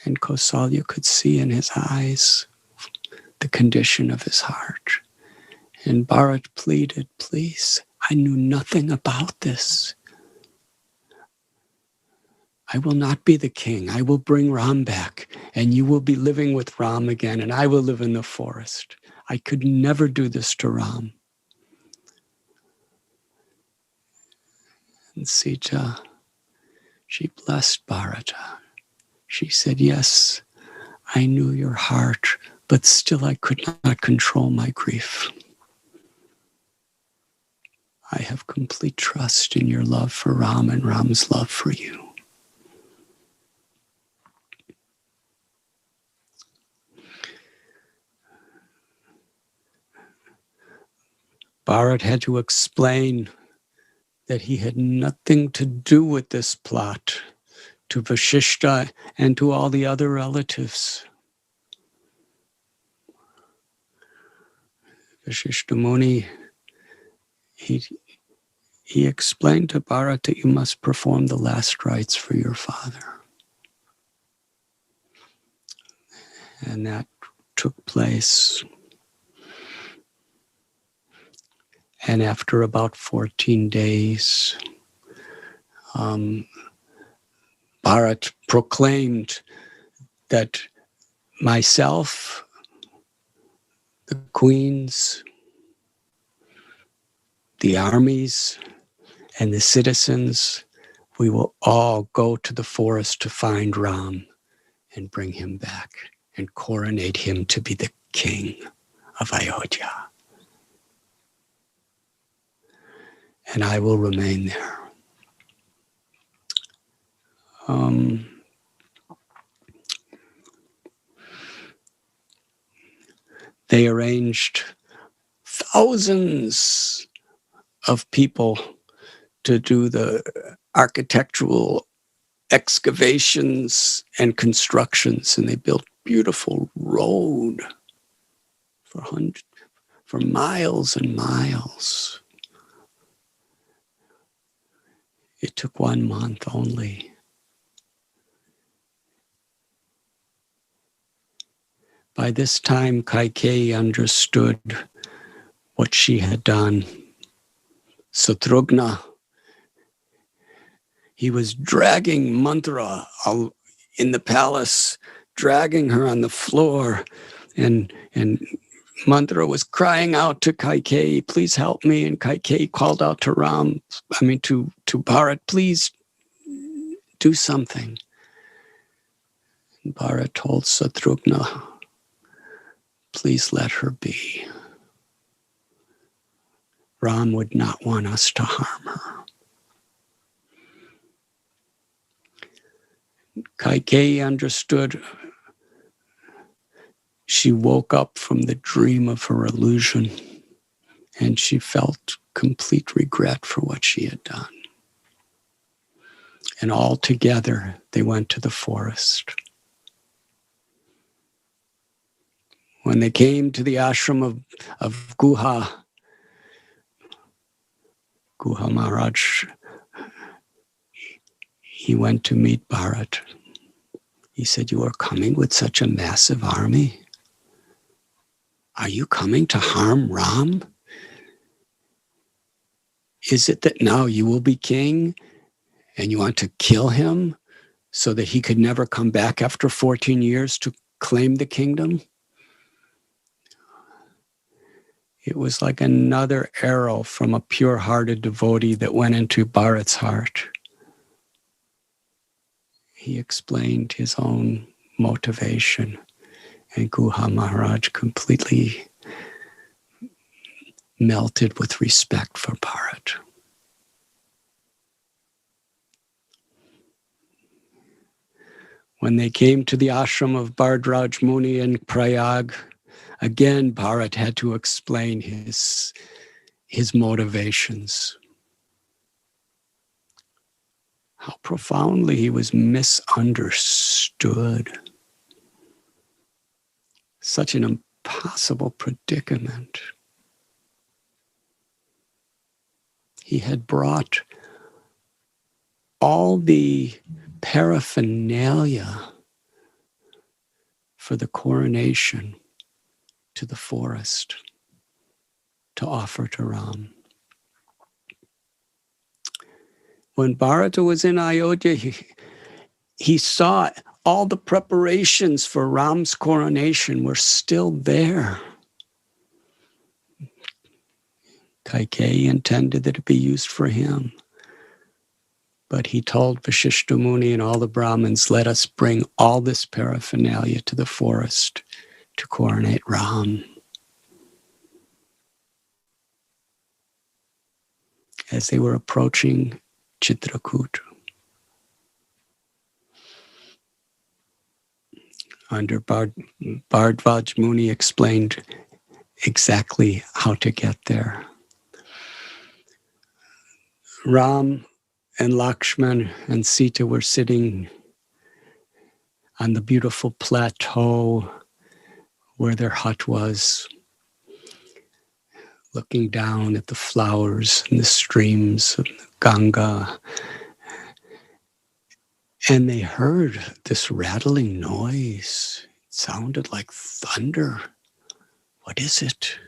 And Kausalya could see in his eyes the condition of his heart. And Bharat pleaded, "Please, I knew nothing about this. I will not be the king. I will bring Ram back, and you will be living with Ram again, and I will live in the forest. I could never do this to Ram." And Sita, she blessed Bharat. She said, "Yes, I knew your heart, but still I could not control my grief. I have complete trust in your love for Ram and Ram's love for you." Bharat had to explain that he had nothing to do with this plot, to Vashishta and to all the other relatives. Vashishta Muni, he explained to Bharat that you must perform the last rites for your father. And that took place. And after about 14 days, Bharat proclaimed that myself, the queens, the armies, and the citizens, we will all go to the forest to find Ram and bring him back and coronate him to be the king of Ayodhya. And I will remain there. They arranged thousands of people to do the architectural excavations and constructions, and they built beautiful road for miles and miles. It took 1 month only. By this time, Kaikeyi understood what she had done. Chitrakuta, he was dragging Mantra in the palace, dragging her on the floor, and Mantra was crying out to Kaikeyi, please help me. And Kaikeyi called out to to Bharat, please do something. And Bharat told Chitrakuta, please let her be. Ram would not want us to harm her. Kaikeyi understood. She woke up from the dream of her illusion, and she felt complete regret for what she had done. And all together, they went to the forest. When they came to the ashram of Guha, Guha Maharaj, he went to meet Bharat. He said, you are coming with such a massive army? Are you coming to harm Ram? Is it that now you will be king and you want to kill him so that he could never come back after 14 years to claim the kingdom? It was like another arrow from a pure-hearted devotee that went into Bharat's heart. He explained his own motivation, and Guha Maharaj completely melted with respect for Bharat. When they came to the ashram of Bhardraj Muni in Prayag, again Bharat had to explain his motivations. How profoundly he was misunderstood. Such an impossible predicament. He had brought all the paraphernalia for the coronation to the forest to offer to Ram. When Bharata was in Ayodhya, he saw all the preparations for Ram's coronation were still there. Kaikeyi intended that it be used for him. But he told Vashishta Muni and all the Brahmins, let us bring all this paraphernalia to the forest to coronate Ram. As they were approaching Chitrakuta, under Bhardvaj Muni explained exactly how to get there. Ram and Lakshman and Sita were sitting on the beautiful plateau where their hut was, looking down at the flowers and the streams of Ganga. And they heard this rattling noise. It sounded like thunder. What is it?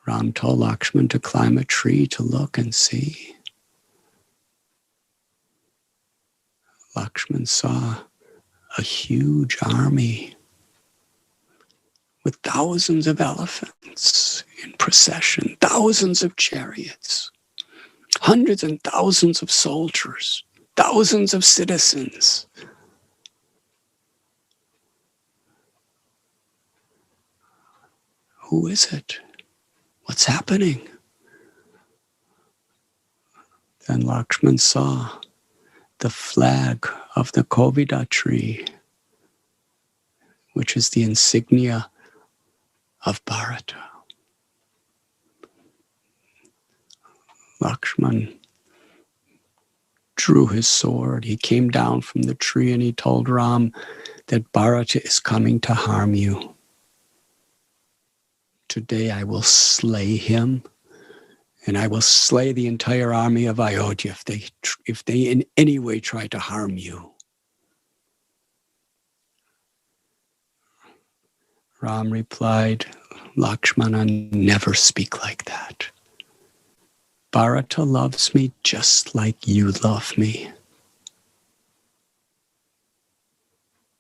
Ram told Lakshman to climb a tree to look and see. Lakshman saw a huge army with thousands of elephants in procession, thousands of chariots, hundreds and thousands of soldiers, thousands of citizens. Who is it? What's happening? Then Lakshman saw the flag of the Kovida tree, which is the insignia of Bharat. Lakshman drew his sword. He came down from the tree and he told Ram that Bharat is coming to harm you. Today I will slay him, and I will slay the entire army of Ayodhya if they in any way try to harm you. Ram replied, Lakshmana, never speak like that. Bharata loves me just like you love me.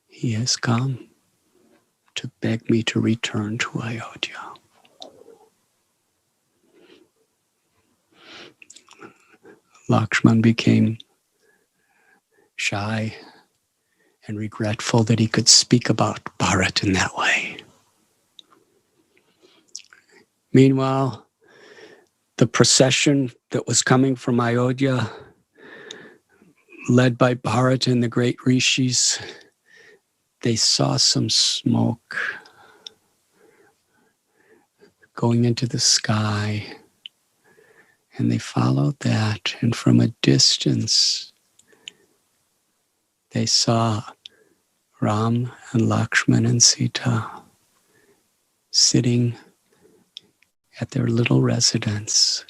He has come to beg me to return to Ayodhya. Lakshman became shy and regretful that he could speak about Bharat in that way. Meanwhile, the procession that was coming from Ayodhya, led by Bharat and the great rishis, they saw some smoke going into the sky, and they followed that, and from a distance, they saw Ram and Lakshman and Sita sitting at their little residence.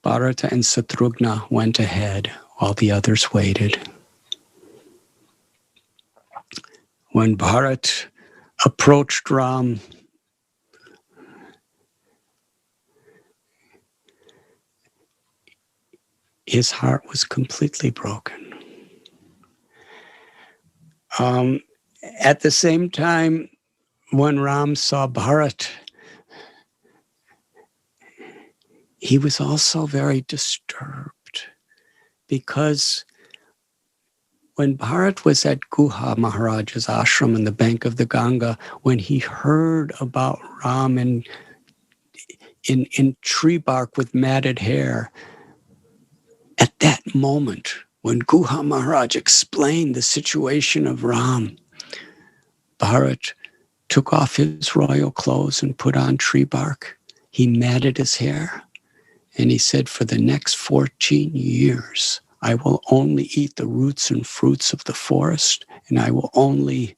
Bharata and Satrugna went ahead while the others waited. When Bharat approached Ram, his heart was completely broken. At the same time, when Ram saw Bharat, he was also very disturbed, because when Bharat was at Guha Maharaja's ashram in the bank of the Ganga, when he heard about Ram in tree bark with matted hair, at that moment, when Guha Maharaj explained the situation of Ram, Bharat took off his royal clothes and put on tree bark. He matted his hair, and he said, for the next 14 years, I will only eat the roots and fruits of the forest, and I will only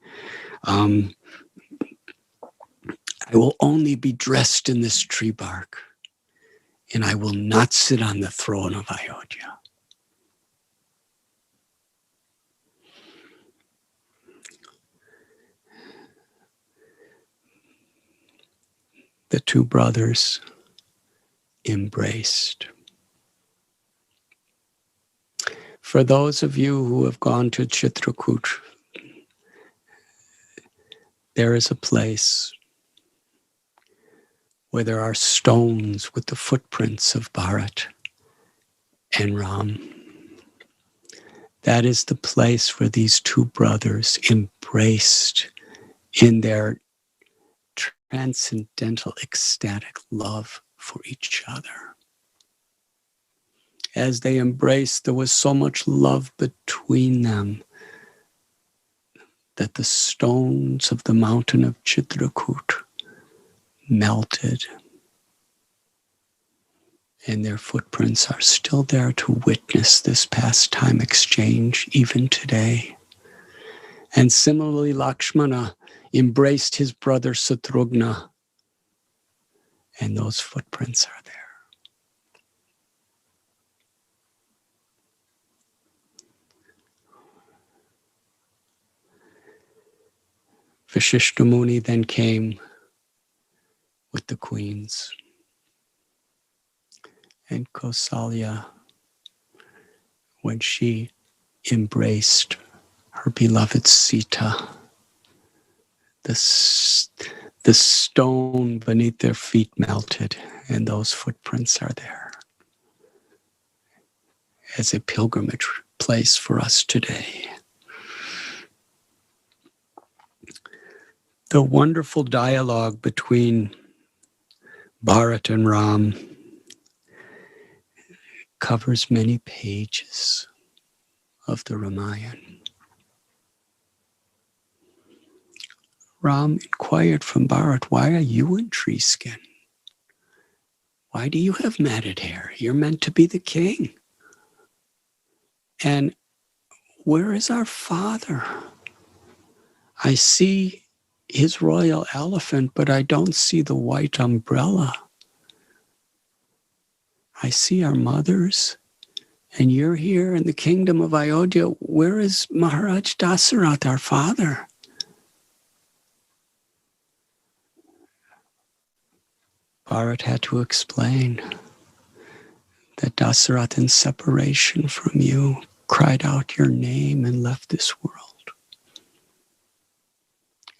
be dressed in this tree bark, and I will not sit on the throne of Ayodhya. The two brothers embraced. For those of you who have gone to Chitrakuta, there is a place where there are stones with the footprints of Bharat and Ram. That is the place where these two brothers embraced in their transcendental, ecstatic love for each other. As they embraced, there was so much love between them that the stones of the mountain of Chitrakuta melted, and their footprints are still there to witness this pastime exchange even today. And similarly, Lakshmana embraced his brother Shatrugna, and those footprints are there. Vashishta Muni then came with the queens, and Kausalya, when she embraced her beloved Sita, the stone beneath their feet melted, and those footprints are there as a pilgrimage place for us today. The wonderful dialogue between Bharat and Ram covers many pages of the Ramayana. Ram inquired from Bharat, "Why are you in tree skin? Why do you have matted hair? You're meant to be the king. And where is our father? I see his royal elephant, but I don't see the white umbrella. I see our mothers, and you're here in the kingdom of Ayodhya. Where is Maharaj Dasaratha, our father?" Bharat had to explain that Dasaratha, in separation from you, cried out your name and left this world.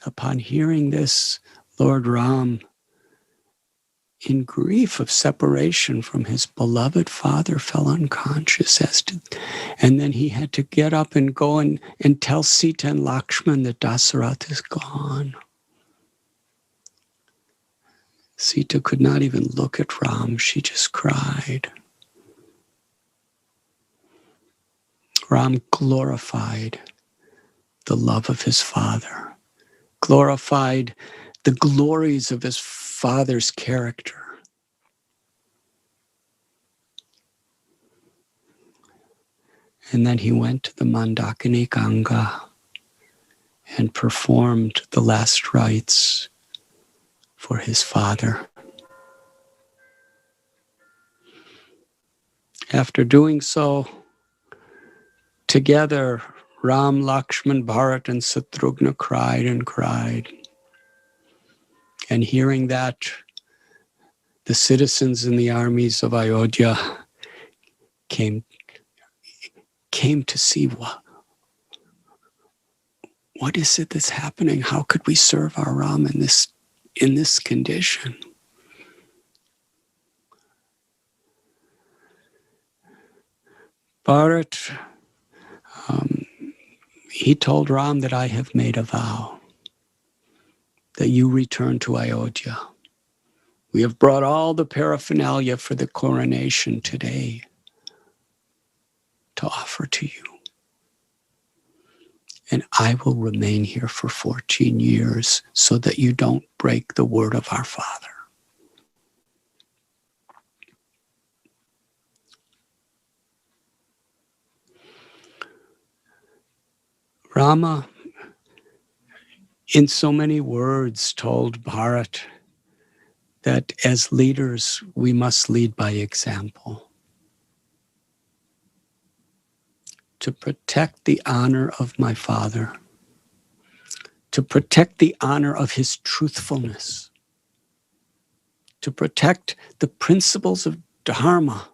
Upon hearing this, Lord Ram, in grief of separation from his beloved father, fell unconscious. And then he had to get up and go and tell Sita and Lakshman that Dasaratha is gone. Sita could not even look at Ram. She just cried. Ram glorified the love of his father, glorified the glories of his father's character. And then he went to the Mandakini Ganga and performed the last rites for his father. After doing so, together, Ram, Lakshman, Bharat, and Shatrugna cried and cried. And hearing that, the citizens in the armies of Ayodhya came to see what is it that's happening? How could we serve our Ram in this condition? Bharat, he told Ram that I have made a vow that you return to Ayodhya. We have brought all the paraphernalia for the coronation today to offer to you. And I will remain here for 14 years so that you don't break the word of our father. Rama, in so many words, told Bharat that as leaders, we must lead by example. To protect the honor of my father, to protect the honor of his truthfulness, to protect the principles of Dharma,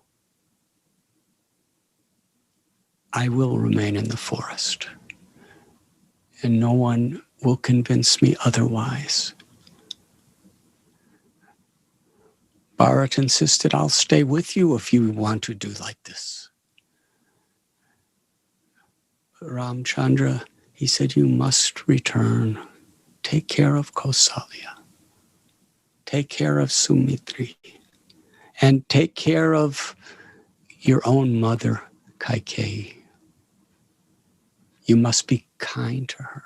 I will remain in the forest. And no one will convince me otherwise. Bharat insisted, I'll stay with you if you want to do like this. But Ramchandra, he said, you must return. Take care of Kausalya. Take care of Sumitri. And take care of your own mother, Kaikeyi. You must be kind to her.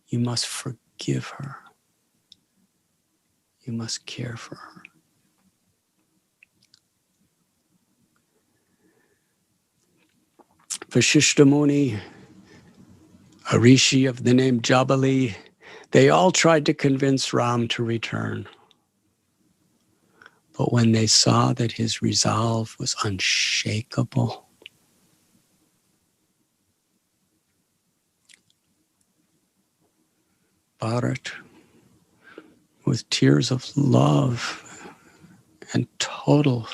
You must forgive her. You must care for her. Vashishta Muni, a rishi of the name Jabali, they all tried to convince Ram to return. But when they saw that his resolve was unshakable, Bharat, with tears of love and total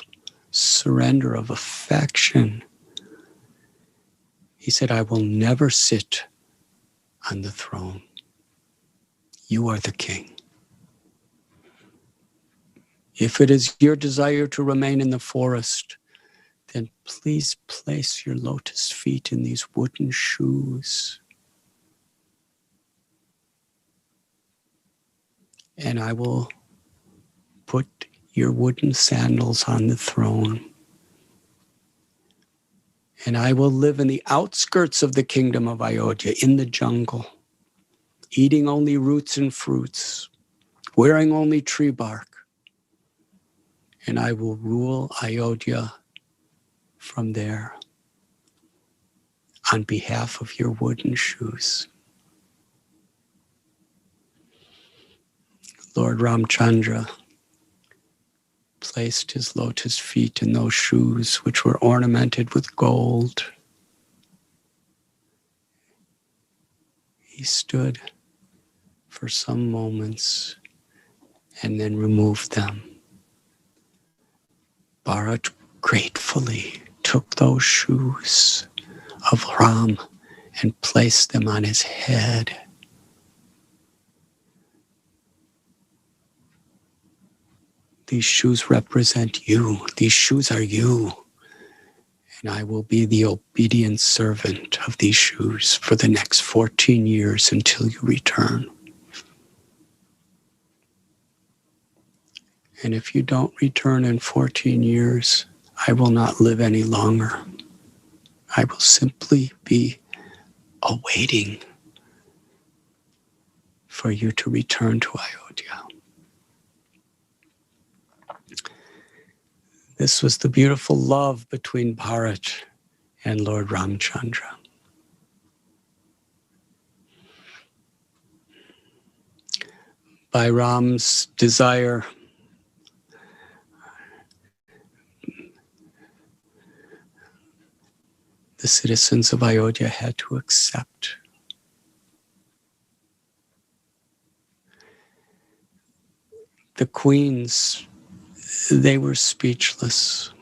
surrender of affection, he said, I will never sit on the throne. You are the king. If it is your desire to remain in the forest, then please place your lotus feet in these wooden shoes. And I will put your wooden sandals on the throne. And I will live in the outskirts of the kingdom of Ayodhya, in the jungle, eating only roots and fruits, wearing only tree bark. And I will rule Ayodhya from there on behalf of your wooden shoes. Lord Ramchandra placed his lotus feet in those shoes, which were ornamented with gold. He stood for some moments and then removed them. Bharat gratefully took those shoes of Ram and placed them on his head. These shoes represent you. These shoes are you. And I will be the obedient servant of these shoes for the next 14 years until you return. And if you don't return in 14 years, I will not live any longer. I will simply be awaiting for you to return to Ayodhya. This was the beautiful love between Bharat and Lord Ramchandra. By Ram's desire, the citizens of Ayodhya had to accept. The queens, they were speechless.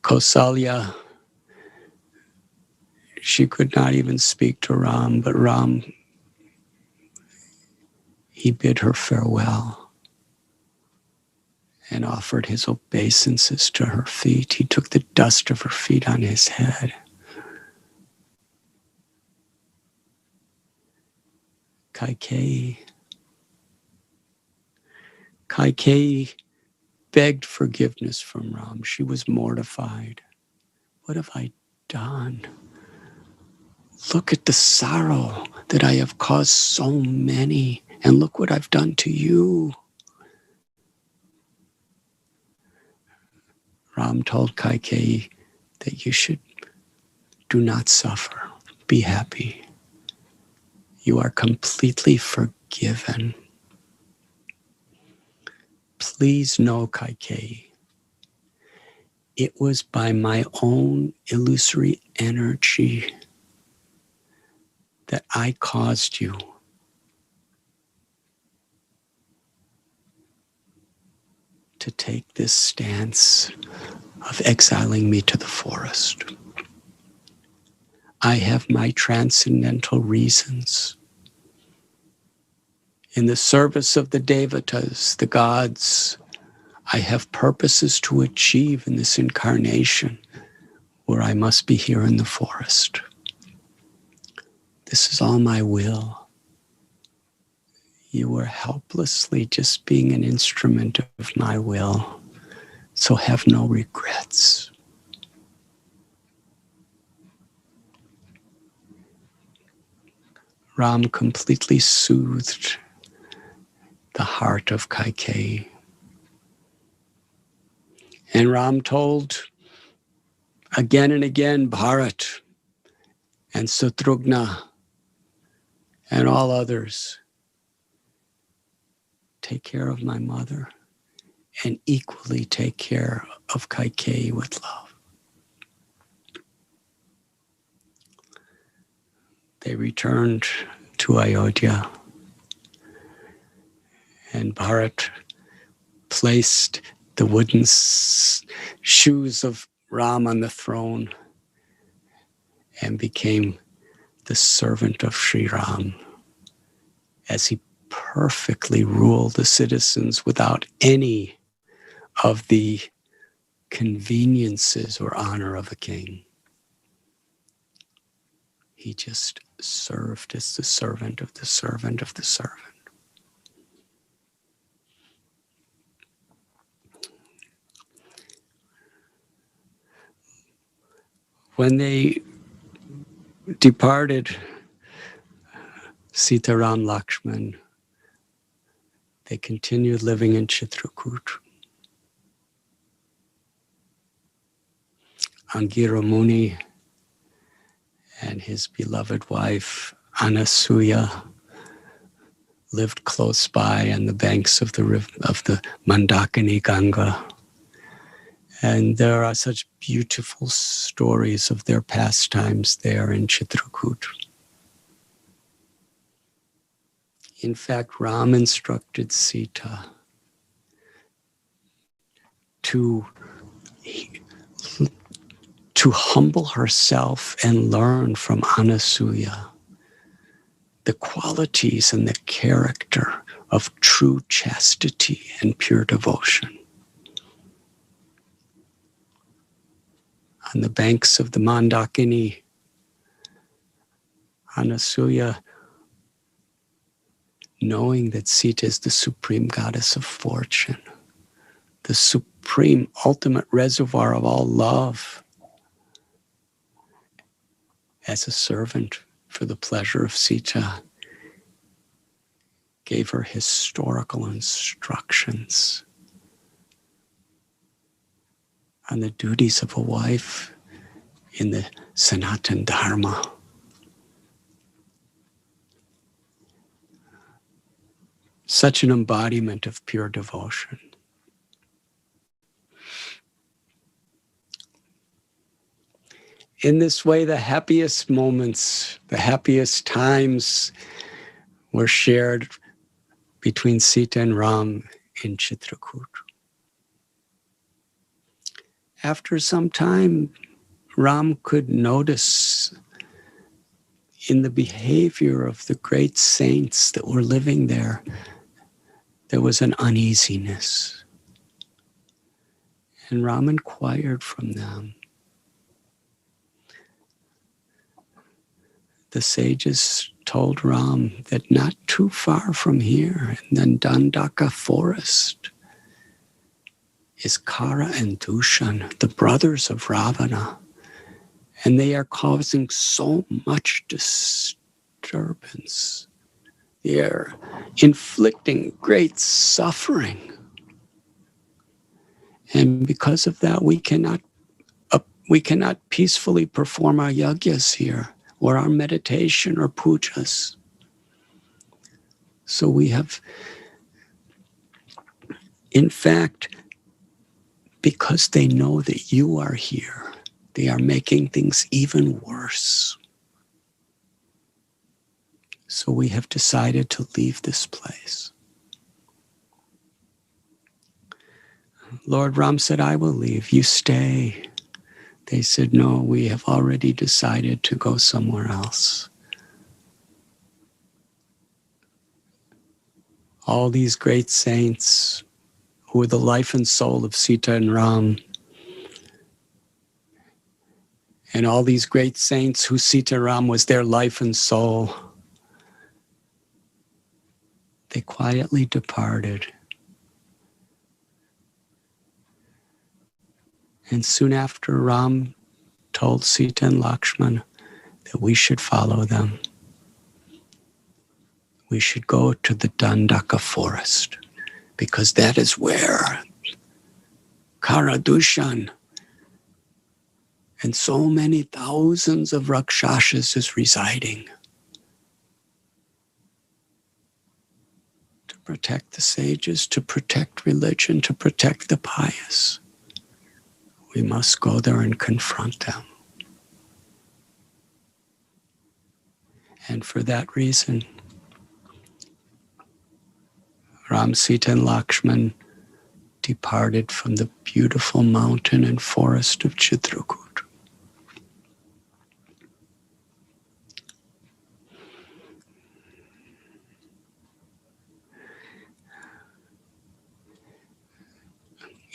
Kausalya, she could not even speak to Ram, but Ram, he bid her farewell and offered his obeisances to her feet. He took the dust of her feet on his head. Kaikeyi begged forgiveness from Ram. She was mortified. What have I done? Look at the sorrow that I have caused so many, and look what I've done to you. Ram told Kaikeyi that you should do not suffer. Be happy. You are completely forgiven. Please know, Kaikeyi, it was by my own illusory energy that I caused you to take this stance of exiling me to the forest. I have my transcendental reasons. In the service of the devatas, the gods, I have purposes to achieve in this incarnation where I must be here in the forest. This is all my will. You were helplessly just being an instrument of my will, so have no regrets. Ram completely soothed the heart of Kaikeyi. And Ram told again and again Bharat and Shatrugna and all others, take care of my mother and equally take care of Kaikeyi with love. They returned to Ayodhya, and Bharat placed the wooden shoes of Ram on the throne and became the servant of Sri Ram, as he perfectly ruled the citizens without any of the conveniences or honor of a king. He just served as the servant of the servant of the servant. When they departed, Sita, Ram, Lakshman, they continued living in Chitrakuta. Angira Muni and his beloved wife Anasuya lived close by on the banks of the Mandakini Ganga. And there are such beautiful stories of their pastimes there in Chitrakuta. In fact, Ram instructed Sita to humble herself and learn from Anasuya the qualities and the character of true chastity and pure devotion. On the banks of the Mandakini, Anasuya, knowing that Sita is the supreme goddess of fortune, the supreme ultimate reservoir of all love, as a servant for the pleasure of Sita, gave her historical instructions on the duties of a wife in the Sanatan Dharma. Such an embodiment of pure devotion. In this way, the happiest moments, the happiest times were shared between Sita and Ram in Chitrakuta. After some time, Ram could notice in the behavior of the great saints that were living there, there was an uneasiness. And Ram inquired from them. The sages told Ram that not too far from here, in the Dandaka forest, is Kara and Dushan, the brothers of Ravana. And they are causing so much disturbance. They are inflicting great suffering. And because of that, we cannot peacefully perform our yagyas here, or our meditation or pujas. So we have, in fact, because they know that you are here, they are making things even worse. So we have decided to leave this place. Lord Ram said, I will leave, you stay. They said, no, we have already decided to go somewhere else. All these great saints who were the life and soul of Sita and Ram, and all these great saints who Sita and Ram was their life and soul, they quietly departed. And soon after, Ram told Sita and Lakshman that we should follow them. we should go to the Dandaka forest, because that is where Karadushan and so many thousands of Rakshasas is residing, to protect the sages, to protect religion, to protect the pious. We must go there and confront them. And for that reason, Ram, Sita, and Lakshman departed from the beautiful mountain and forest of Chitrakuta.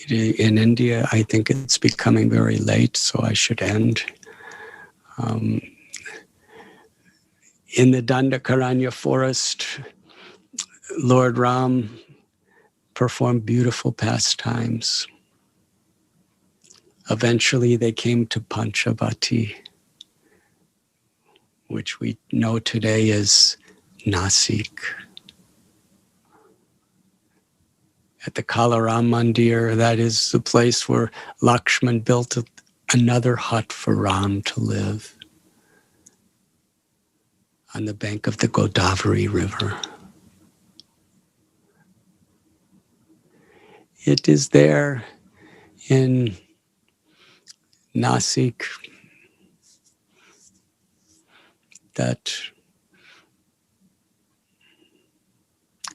In India, I think it's becoming very late, so I should end. In the Dandakaranya forest, Lord Ram performed beautiful pastimes. Eventually, they came to Panchavati, which we know today as Nasik. At the Kalaram Mandir, that is the place where Lakshman built another hut for Ram to live on the bank of the Godavari River. It is there in Nasik that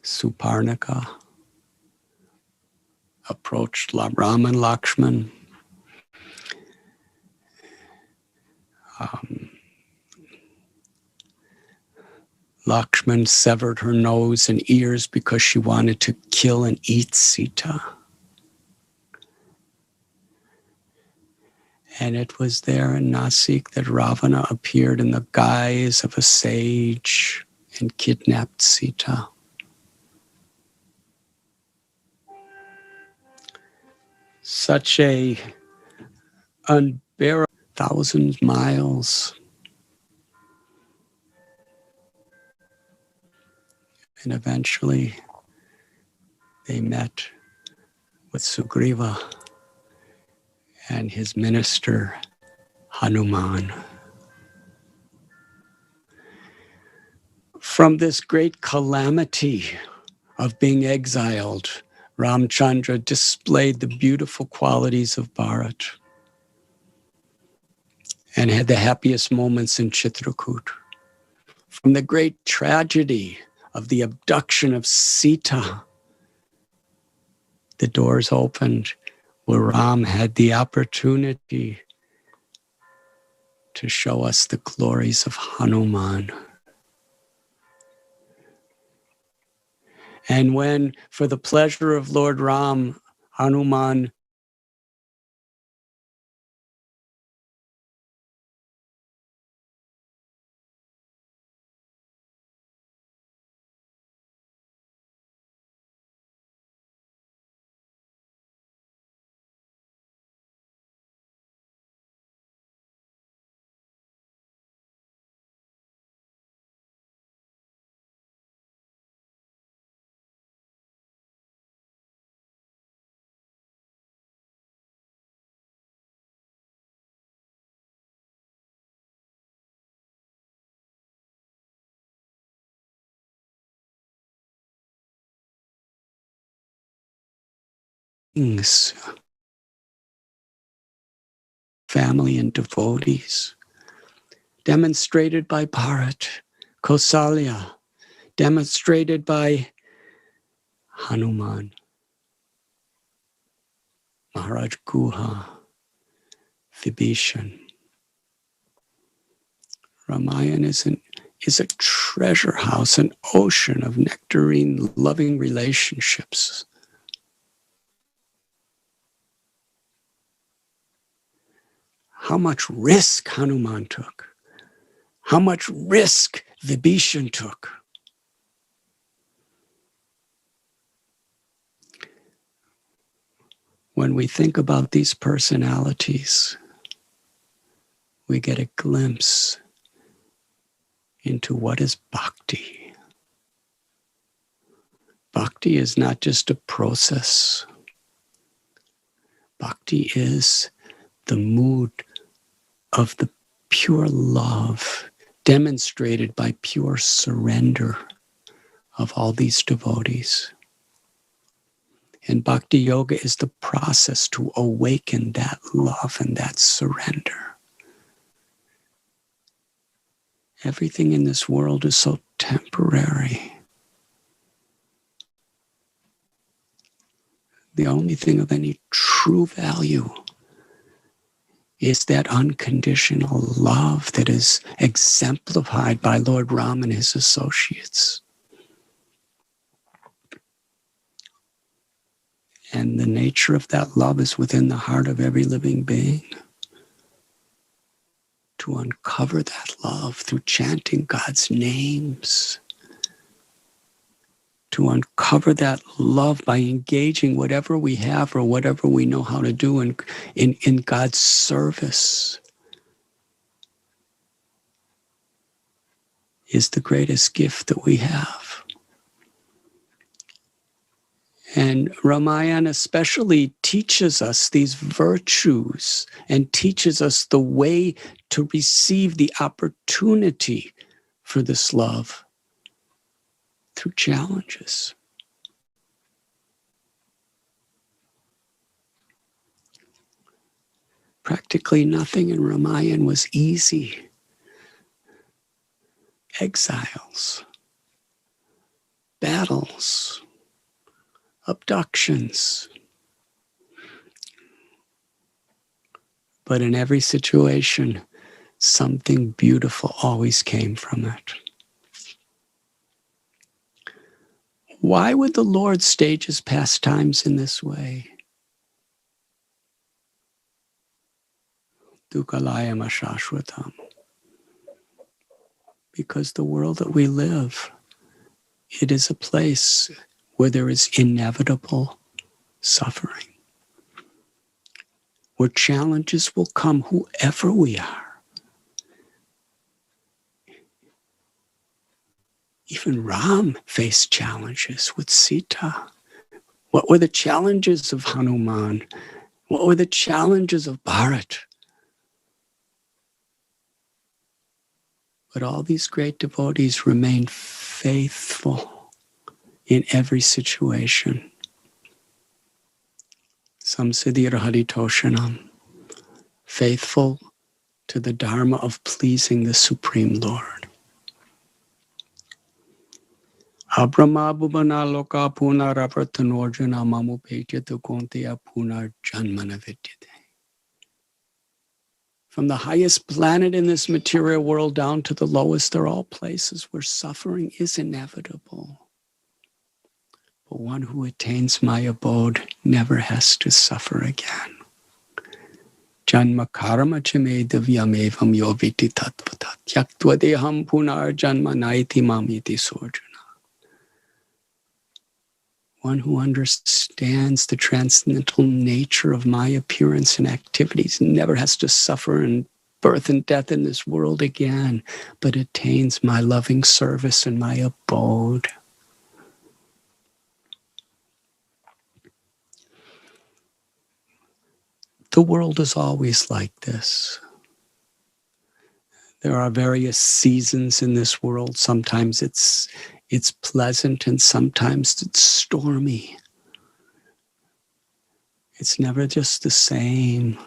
Suparnika approached Ram and Lakshman. Lakshman severed her nose and ears because she wanted to kill and eat Sita. And it was there in Nasik that Ravana appeared in the guise of a sage and kidnapped Sita. Such a unbearable 1,000 miles. And eventually they met with Sugriva and his minister Hanuman. From this great calamity of being exiled, Ramchandra displayed the beautiful qualities of Bharat and had the happiest moments in Chitrakuta. From the great tragedy of the abduction of Sita, the doors opened where Ram had the opportunity to show us the glories of Hanuman. And when, for the pleasure of Lord Ram, Hanuman family and devotees, demonstrated by Bharat, Kausalya, demonstrated by Hanuman, Maharaj Guha, Vibhishan. Ramayana is a treasure house, an ocean of nectarine, loving relationships. How much risk Hanuman took. How much risk Vibhishan took. When we think about these personalities, we get a glimpse into what is bhakti. Bhakti is not just a process. Bhakti is the mood of the pure love demonstrated by pure surrender of all these devotees. And Bhakti Yoga is the process to awaken that love and that surrender. Everything in this world is so temporary. The only thing of any true value is that unconditional love that is exemplified by Lord Rama and his associates. And the nature of that love is within the heart of every living being. To uncover that love through chanting God's names. To uncover that love by engaging whatever we have or whatever we know how to do in God's service is the greatest gift that we have. And Ramayana especially teaches us these virtues and teaches us the way to receive the opportunity for this love through challenges. Practically nothing in Ramayana was easy. Exiles, battles, abductions. But in every situation, something beautiful always came from it. Why would the Lord stage his pastimes in this way? Dukalayam ashashvatam. Because the world that we live, it is a place where there is inevitable suffering, where challenges will come whoever we are. Even Ram faced challenges with Sita. What were the challenges of Hanuman? What were the challenges of Bharat? But all these great devotees remained faithful in every situation. Samsiddhir Haritoshanam, faithful to the dharma of pleasing the Supreme Lord. Abrahma bhuvana loka punar avartanorjana mamupetyatu kontiya punar janmana vidyate. From the highest planet in this material world down to the lowest, they're all places where suffering is inevitable. But one who attains my abode never has to suffer again. Janma karma chame divyamevam yoviti tattvatat yaktva deham punar janma naiti mamiti sorjana. One who understands the transcendental nature of my appearance and activities never has to suffer in birth and death in this world again, but attains my loving service and my abode. The world is always like this. There are various seasons in this world. Sometimes it's pleasant and sometimes it's stormy. It's never just the same.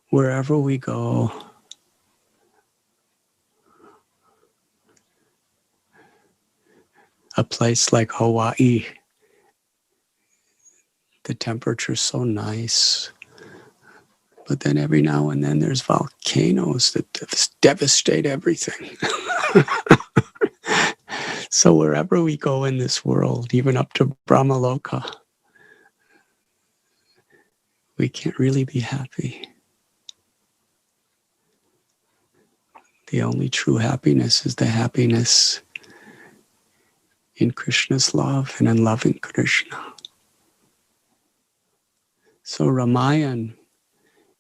Wherever we go, a place like Hawaii, the temperature's so nice. But then every now and then there's volcanoes that devastate everything. So wherever we go in this world, even up to Brahmaloka, we can't really be happy. The only true happiness is the happiness in Krishna's love and in loving Krishna. So Ramayana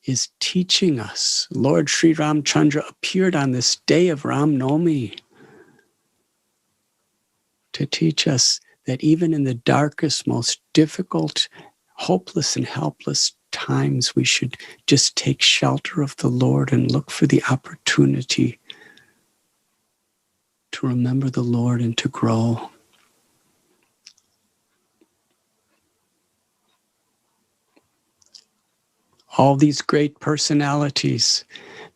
is teaching us. Lord Sri Ramchandra appeared on this day of Ram Navami to teach us that even in the darkest, most difficult, hopeless and helpless times, we should just take shelter of the Lord and look for the opportunity to remember the Lord and to grow. All these great personalities,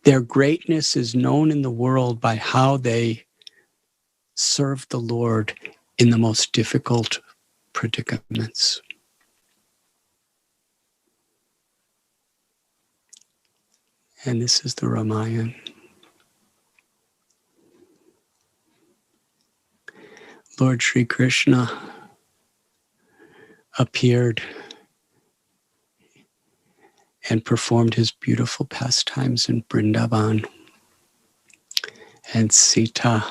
their greatness is known in the world by how they serve the Lord in the most difficult predicaments. And this is the Ramayana. Lord Sri Krishna appeared and performed his beautiful pastimes in Vrindavan. And Sita,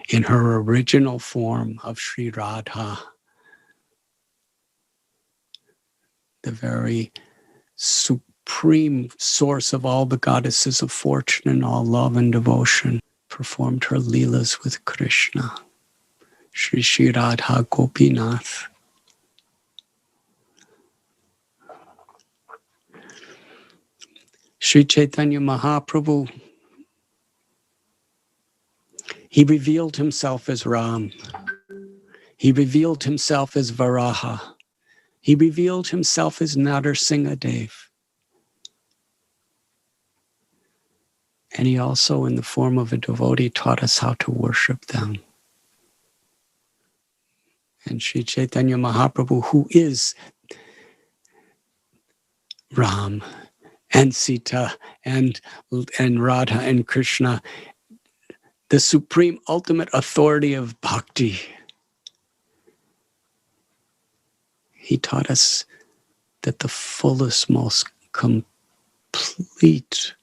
in her original form of Sri Radha, the very supreme source of all the goddesses of fortune and all love and devotion, performed her leelas with Krishna. Sri Sri Radha Gopinath. Sri Chaitanya Mahaprabhu, he revealed himself as Ram. He revealed himself as Varaha. He revealed himself as Narsinghadev. And he also, in the form of a devotee, taught us how to worship them. And Sri Chaitanya Mahaprabhu, who is Ram and Sita and Radha and Krishna, the supreme ultimate authority of bhakti, he taught us that the fullest, most complete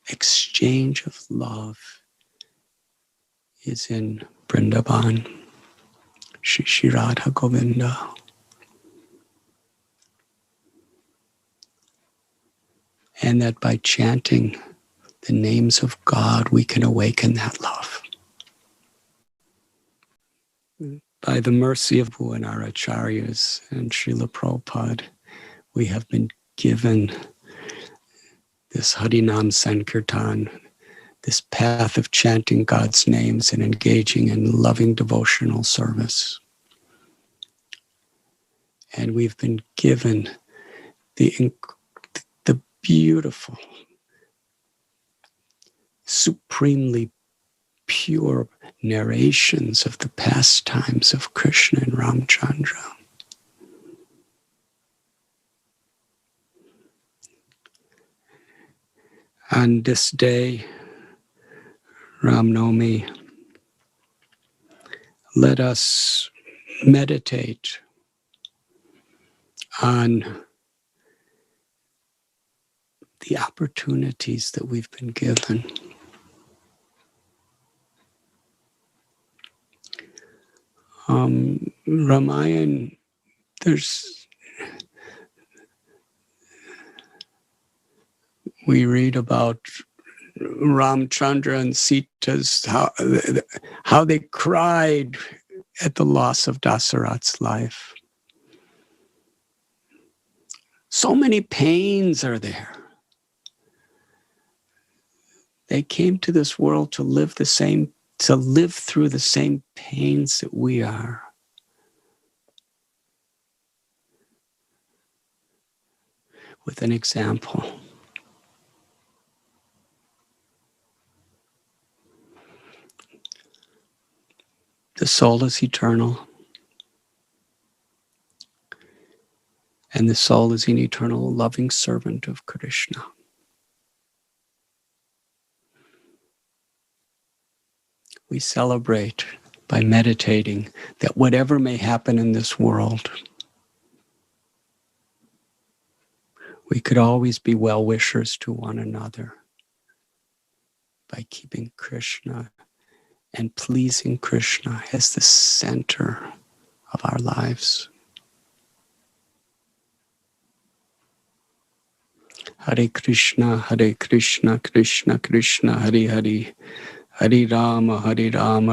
exchange of love is in Vrindavan, Shri Shri Radha Govinda. And that by chanting the names of God, we can awaken that love. By the mercy of Guha and our acharyas and Srila Prabhupada, we have been given this Harinam Sankirtan, this path of chanting God's names and engaging in loving devotional service. And we've been given the beautiful, supremely pure narrations of the pastimes of Krishna and Ramchandra. On this day, Ram Navami, let us meditate on the opportunities that we've been given. Ramayana, we read about Ramchandra and Sita's, how they cried at the loss of Dasaratha's life. So many pains are there. They came to this world to live through the same pains that we are. With an example. The soul is eternal. And the soul is an eternal loving servant of Krishna. We celebrate by meditating that whatever may happen in this world, we could always be well-wishers to one another by keeping Krishna and pleasing Krishna as the center of our lives. Hare Krishna, Krishna Krishna, Hare Hare, Hari Rama,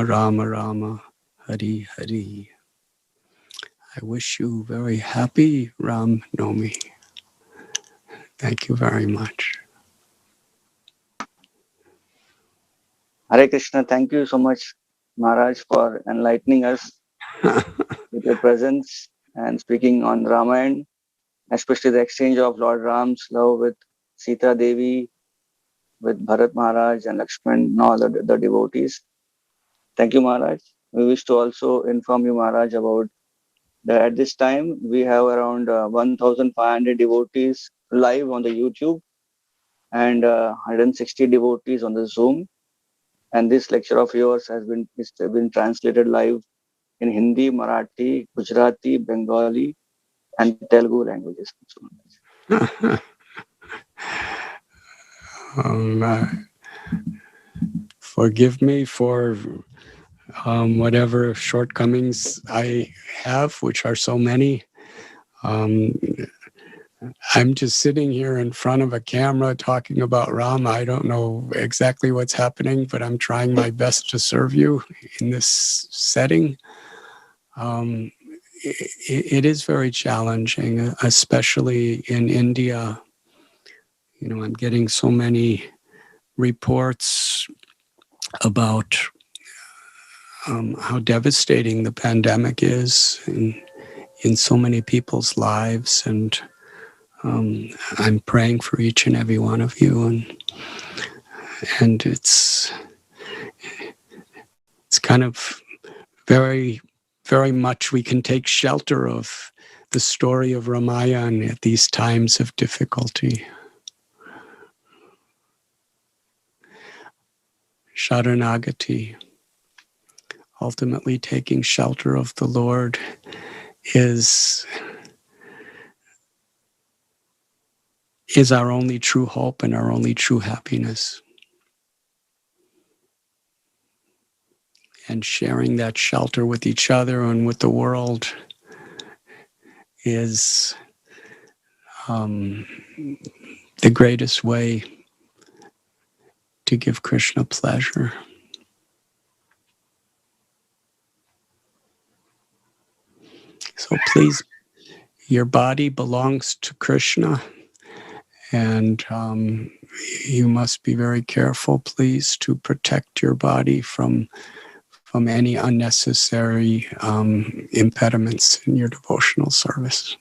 Rama Rama, Hari Hari. I wish you very happy Ram Navami. Thank you very much. Hare Krishna, thank you so much, Maharaj, for enlightening us with your presence and speaking on Ramayana, especially the exchange of Lord Ram's love with Sita Devi, with Bharat Maharaj and Lakshman and all the devotees. Thank you, Maharaj. We wish to also inform you, Maharaj, about that at this time we have around 1,500 devotees live on the YouTube and 160 devotees on the Zoom. And this lecture of yours has been translated live in Hindi, Marathi, Gujarati, Bengali, and Telugu languages. Forgive me for whatever shortcomings I have, which are so many. I'm just sitting here in front of a camera talking about Rama. I don't know exactly what's happening, but I'm trying my best to serve you in this setting. It is very challenging, especially in India. You know, I'm getting so many reports about how devastating the pandemic is in so many people's lives, and I'm praying for each and every one of you, and it's kind of very, very much we can take shelter of the story of Ramayana at these times of difficulty. Sharanagati, ultimately taking shelter of the Lord, is our only true hope and our only true happiness. And sharing that shelter with each other and with the world is the greatest way to give Krishna pleasure. So please, your body belongs to Krishna, and you must be very careful, please, to protect your body from any unnecessary impediments in your devotional service.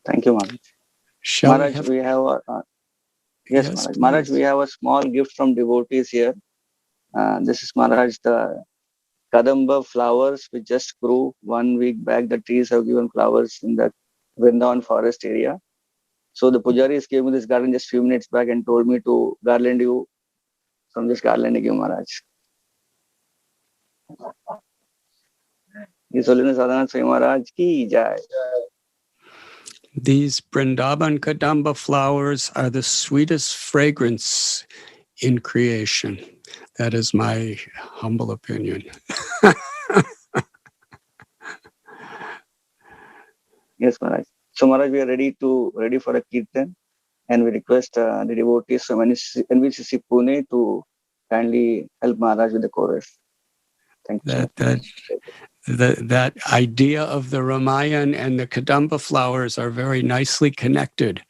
Thank you, Maharaj. Maharaj, we have yes, Maharaj. Maharaj, we have a small gift from devotees here. This is Maharaj, the Kadamba flowers which just grew 1 week back. The trees have given flowers in the Vrindavan forest area. So the pujaris gave me this garland just few minutes back and told me to garland you from this garlanding you, Maharaj. His Holiness Radhanath Swami Maharaj ki jai. These Vrindavan Kadamba flowers are the sweetest fragrance in creation. That is my humble opinion. Yes, Maharaj. So Maharaj, we are ready for a kirtan, and we request the devotees from NVCC Pune to kindly help Maharaj with the chorus. Thank you. That idea of the Ramayana and the Kadamba flowers are very nicely connected,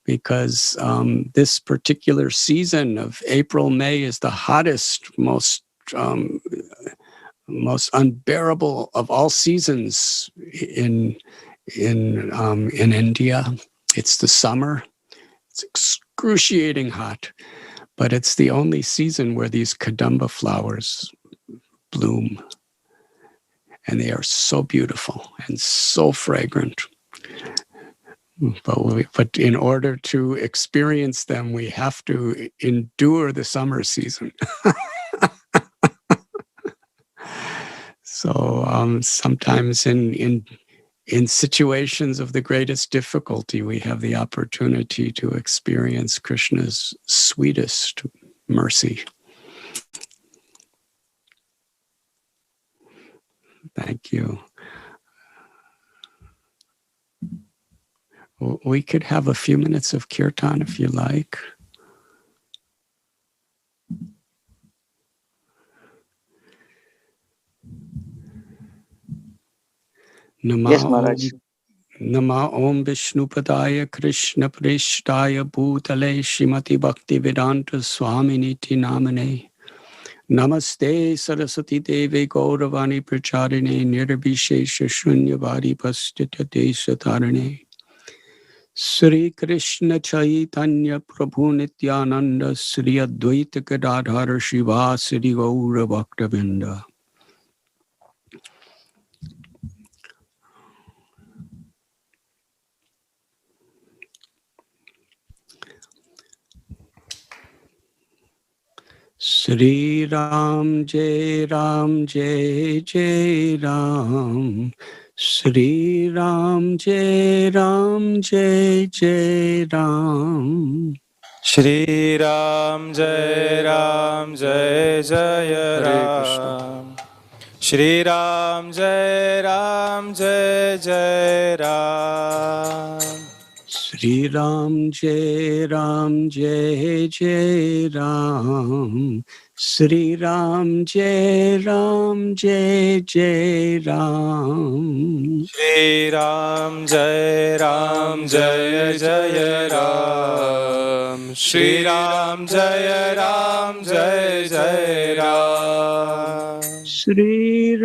because this particular season of April, May is the hottest, most unbearable of all seasons in India. It's the summer. It's excruciating hot, but it's the only season where these Kadamba flowers bloom. And they are so beautiful and so fragrant. But in order to experience them, we have to endure the summer season. So sometimes in situations of the greatest difficulty, we have the opportunity to experience Krishna's sweetest mercy. Thank you. We could have a few minutes of kirtan if you like. Yes, Nama Maharaj. Om Nama Om Vishnupadaya Krishna Prishtaya Bhutale Shrimati Bhakti Vedanta Swami Niti Namane Namaste Saraswati Devi Gauravani Pracharine Nirvishesha Shunyavadi Pastita Desatarane Sri Krishna Chaitanya Prabhu Nityananda Sri Advaita Gadadhara Shiva Sri Gaura Bhaktavinda. Sri Ram Jai Ram Jai Jai Ram Sri Ram Jai Ram Jai Jai Ram Shri Ram Jai Jai Ram Shri Ram Jai Jai Ram Sri Ram Jai Ram Jai Jai Ram Sri Ram Jai Ram Jai Jai Ram Shri Ram Jai Jai Ram Shri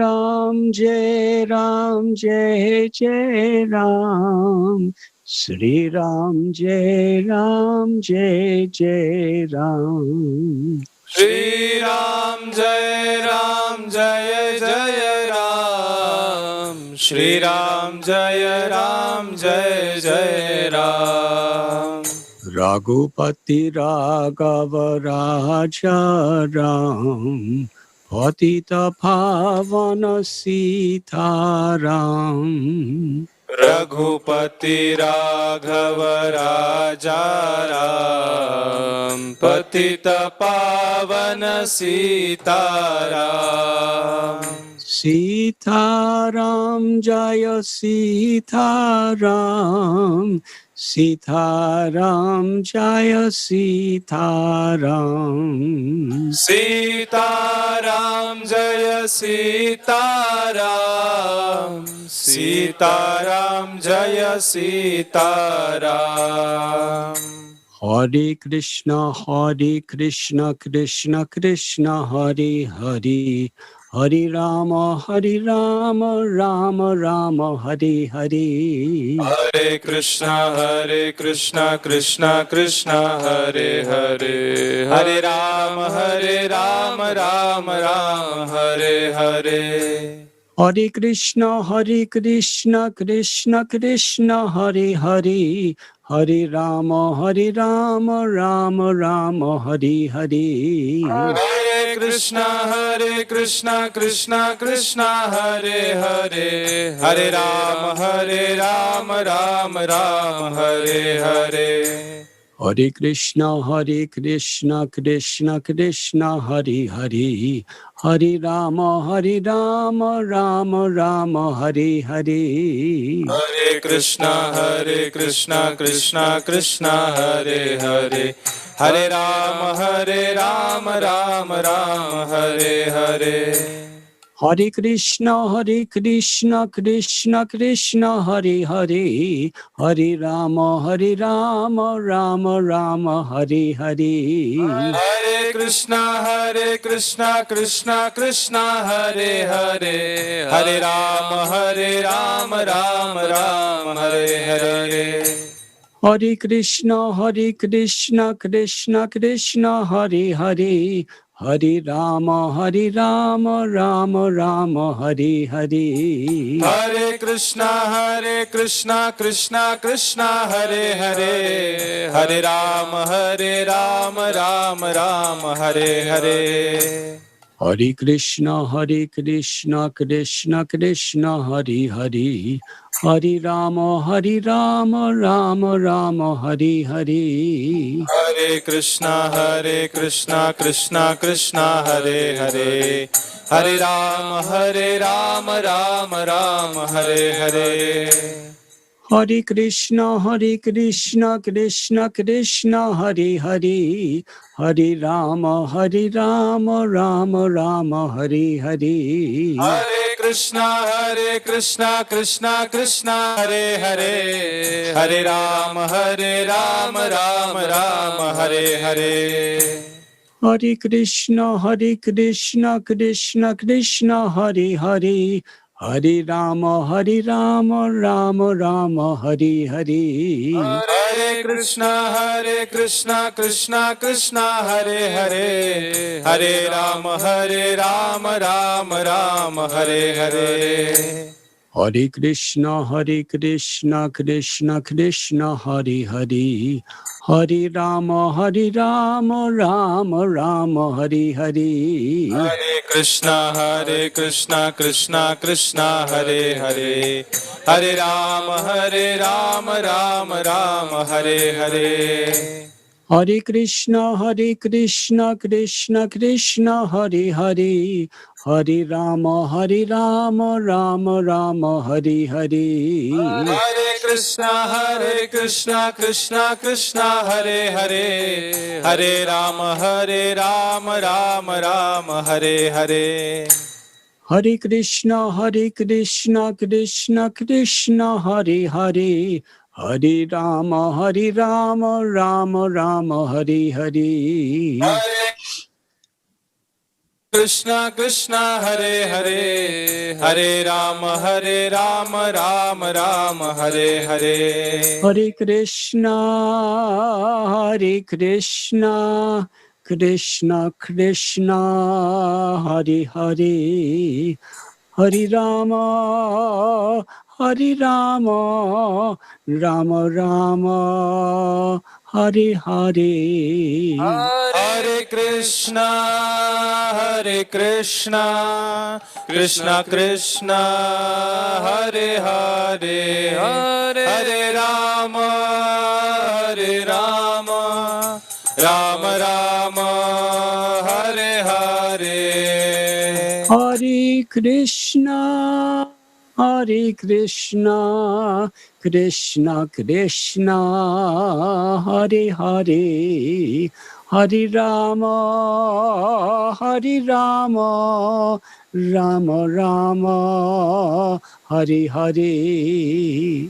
Ram Jai Jai Ram Sri Ram Jai Jai Ram Sri Ram Jai Jai Ram Shri Ram Jai Ram Shri Ram Jai Ram Raghupati Raghava Raja Ram Patita Pavana Sita Ram Raghupati Raghav Raja Ram Patita Pavana Sita Ram Sita Ram Jaya Sita Ram Sita Ram Jaya Sita Ram Sita Ram Jaya Sita Ram Sita Ram Jaya Sita Ram Hare Krishna Krishna Krishna Hare Hare Hare Rama Rama Rama Hare Hare Hare Krishna Krishna Krishna Hare Hare Hare Ram Ram Hare Hare Hare Krishna Krishna Krishna Hare Hare Hare Rama Rama Hare Hare Hare Krishna Krishna Hare Hare Hare Ram Ram Hare Hare Hare Krishna Krishna Krishna Hare Hare Hare Rama Rama Hare Hare Hare Krishna Krishna Hare Hare Hare Ram Ram Hare Hare Hare Krishna Krishna Krishna Hare Hare Hare Rama Rama Hare Hare Hare Krishna Krishna Hare Hare Hare Ram Ram Hare Hare Hare Krishna Krishna Krishna Hare Hare Hare Rama Rama Hare Hare Hare Krishna Krishna Hare Hare Hare Ram Ram Hare Hare Hare Krishna Krishna Krishna Hare Hare Hare Rama Rama Hare Hare Hare Krishna Krishna Hare Hare Hare Ram Ram Ram Hare Hare Hare Krishna, Krishna Krishna, Hare Hare, Hare Rama, Rama Rama, Hare Hare. Hare Krishna, Krishna Krishna, Hare Hare, Hare Rama, Rama Rama, Hare Hare. Hare Krishna, Krishna Krishna, Hare Hare, Hare Rama, Rama Rama, Hare Hare. Hare Krishna, Krishna Krishna, Hare Hare, Hare Rama, Rama Rama, Hare Hare. Hare Krishna, Krishna Krishna, Hare Hare, Hare Rama, Rama Rama, Hare Hare. Hare Krishna, Krishna Krishna, Hare Hare, Hare Rama, Rama Hare Hare. Hare Krishna, Krishna Krishna, Hare Hare, Hare Rama, Rama Rama, Hare Hare. Hare Krishna, Krishna Krishna, Hare Hare, Hare Rama, Rama Hare Hare. Hare Krishna, Krishna Krishna, Hare Hare, Hare Rama, Rama Hare Hare. Krishna Krishna, Hare Hare, Hare Rama, Rama Hare Hare. Hare Krishna, Krishna Krishna, Hare Hare, Hare Rama, Rama Rama, Hare Hare. Hare Krishna, Krishna Krishna, Hare Hare, Hare Rama, Rama Rama, Hare Hare. Hare Krishna, Krishna Krishna, Hare Hare, Hare Rama, Rama Rama, Hare Hare.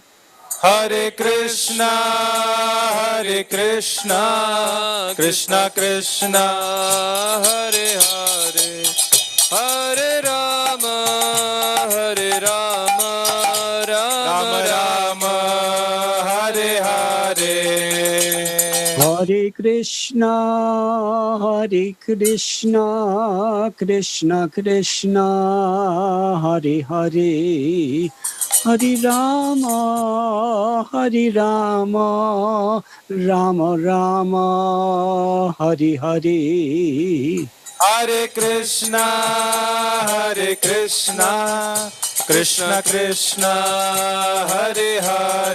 Hare Krishna, Krishna Krishna, Hare Hare, Hare Rama, Rama Rama, Hare Hare. Hare Krishna, Krishna Krishna, Hare Hare, Hare Rama, Rama Rama, Hare Hare. Hare Krishna, Krishna Krishna, Hare Hare,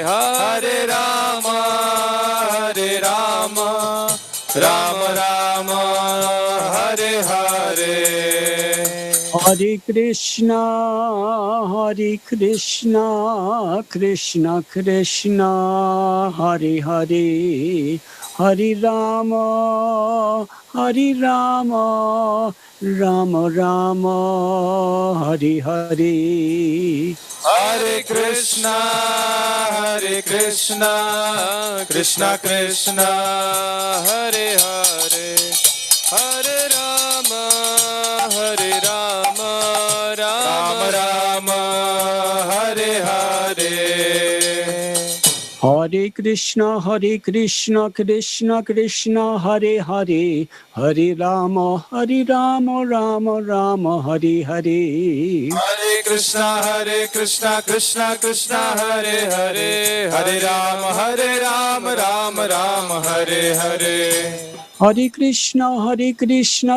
Hare Rama, Rama Rama, Hare Hare. Hare Krishna, Krishna Krishna, Hare Hare, Hare Rama, Rama Rama, Hare Hare. Hare Krishna, Krishna Krishna, Hare Hare, Hare Rama, Rama Rama, Hare Hare. Hare Krishna, Krishna Krishna, Hare Hare, Hare Rama, Rama Rama, Hare Hare. Hare Krishna, Krishna Krishna, Hare Hare, Hare Rama, Rama Rama, Hare Hare. Hare Krishna,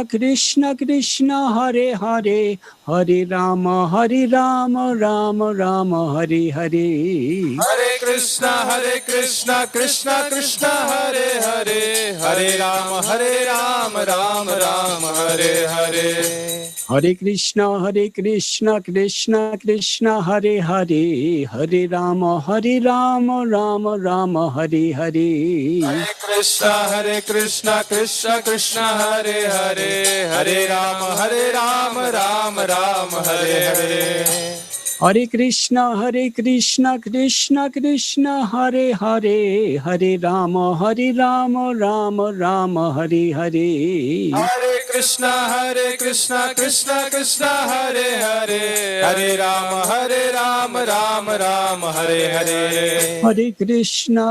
Krishna Krishna, Hare Hare, Hare Rama, Rama Rama, Hare Hare. Hare Krishna, Krishna Krishna, Hare Hare, Hare Rama, Rama Rama, Hare Hare. Hare Krishna, Krishna Krishna, Hare Hare, Hare Rama, Rama Rama, Hare Hare. Hare Krishna, Krishna Krishna, Hare Hare, Hare Rama, Rama Rama, Hare Hare. Hare Krishna, Krishna Krishna, Hare Hare, Hare Rama, Rama Rama, Hare Hare. Hare Krishna, Krishna Krishna, Hare Hare, Hare Rama, Rama Rama, Hare Hare. Hare Krishna,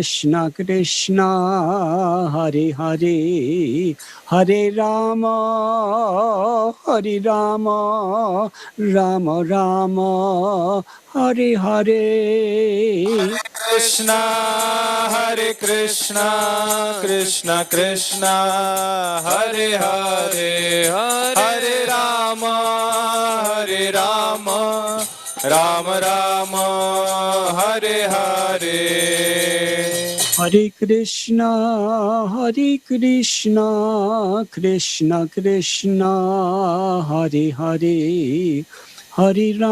Krishna Krishna, Hare Hare, Hare Rama, Rama Rama, Hare Hare. Hare Krishna, Krishna Krishna, Hare Hare, Hare Rama, Rama Rama, Hare Hare. Hare Krishna, Krishna Krishna, Hare Hare, Hare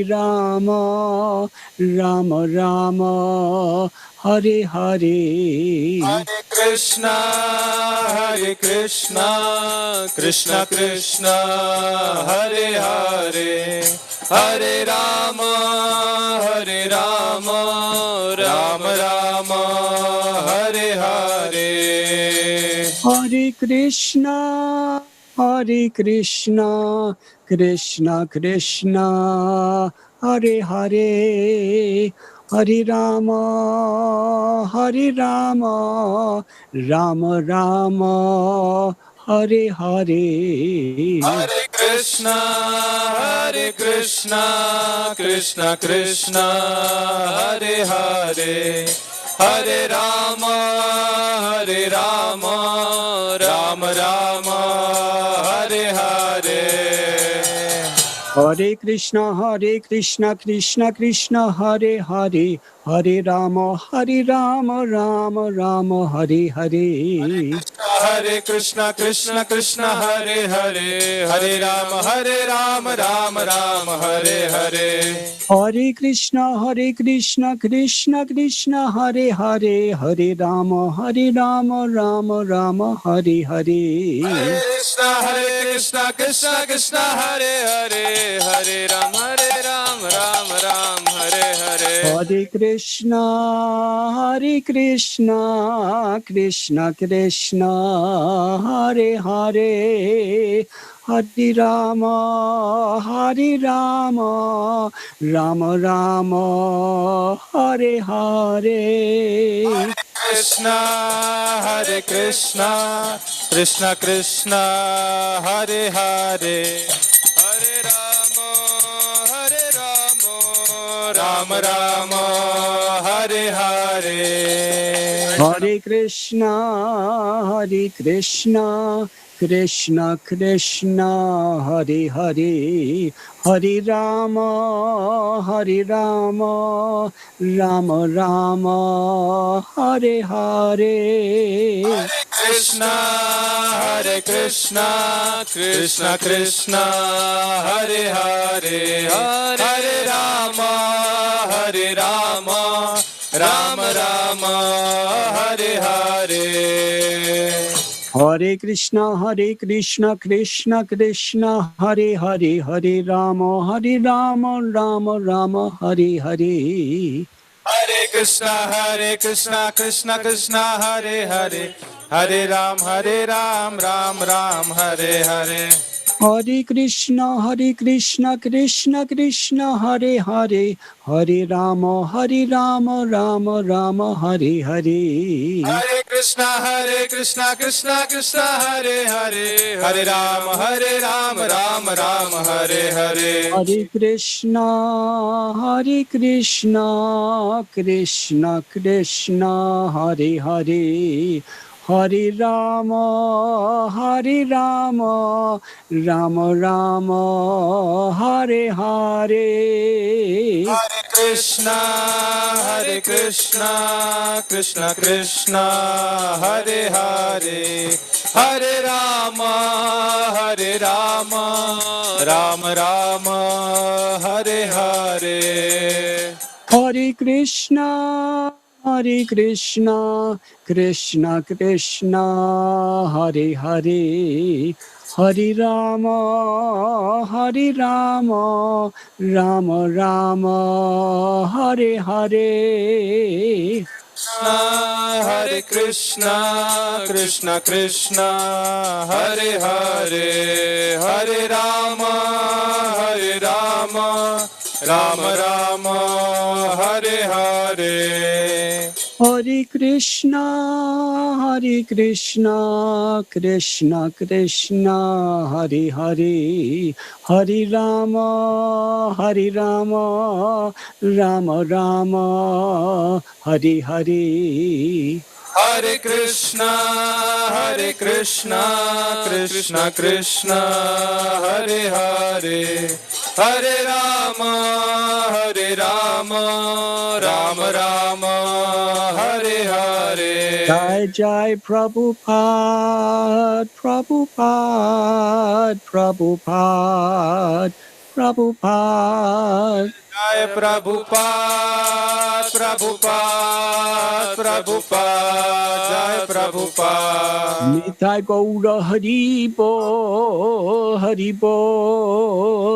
Rama, Rama Rama, Hare Hare. Hare Krishna, Krishna Krishna, Hare Hare, Hare Rama, Rama Rama, Hare Hare. Hare Krishna, Krishna Krishna, Hare Hare, Hare Rama, Rama Rama, Hare Hare. Hare Krishna, Krishna Krishna, Hare Hare, Hare Rama, Rama Rama, Hare Hare. Hare Krishna, Krishna Krishna, Hare Hare, Hare Rama, Rama Rama, Hare Hare. Hare Krishna, Krishna Hare Hare, Hare Rama, Rama Rama, Hare Hare. Hare Krishna, Krishna, Hare Hare, Hare Rama, Rama Rama, Hare Hare. Hare Krishna, Krishna Hare Hare, Hare Rama, Rama Hare Hare. Hare Krishna, Krishna Krishna, Hare Hare, Hare Rama, Rama Rama, Hare Hare. Hare Krishna, Krishna Krishna, Hare Hare, Hare Rama, Rama, Hare Hare. Hare Krishna, Krishna Krishna, Hare Hare, Hare Rama, Rama Rama, Hare Hare. Hare Krishna, Krishna Krishna, Hare Hare, Hare Rama, Rama Rama, Hare Hare. Hare Krishna, Krishna Krishna, Hare Hare, Hare Rama, Rama Rama, Hare Hare. Hare Krishna, Krishna Krishna, Hare Hare, Hare Ram, Ram Ram, Hare Hare. Hare Krishna, Krishna Krishna, Hare Hare, Hare Rama, Rama Rama, Hare Hare. Hare Krishna, Krishna Krishna, Hare Hare. Hare Ram, Ram Ram, Hare Hare. Hare Krishna, Krishna Krishna, Hare Hare, Hare Rama, Rama Rama, Hare Hare. Hare Krishna, Krishna Krishna, Hare Hare. Hare Rama, Rama Rama, Hare Hare. Hare Krishna, Krishna Krishna, Hare Hare, Hare Rama, Rama Rama, Hare Hare. Hare Krishna, Krishna Krishna, Hare Hare. Hare Rama, Rama Rama, Hare Hare. Hare Krishna, Krishna Krishna, Hare Hare, Hare Rama, Rama Rama, Hare Hare. Hare Krishna, Krishna Krishna, Hare Hare. Hare Rama, Rama Rama, Hare Hare. Jai Jai Prabhupada, Prabhupada, Prabhupada, Prabhupada. Jai Prabhupada, Prabhupada, Prabhupada, Jai Prabhupada. Nitai Gaura Haribo, Haribo,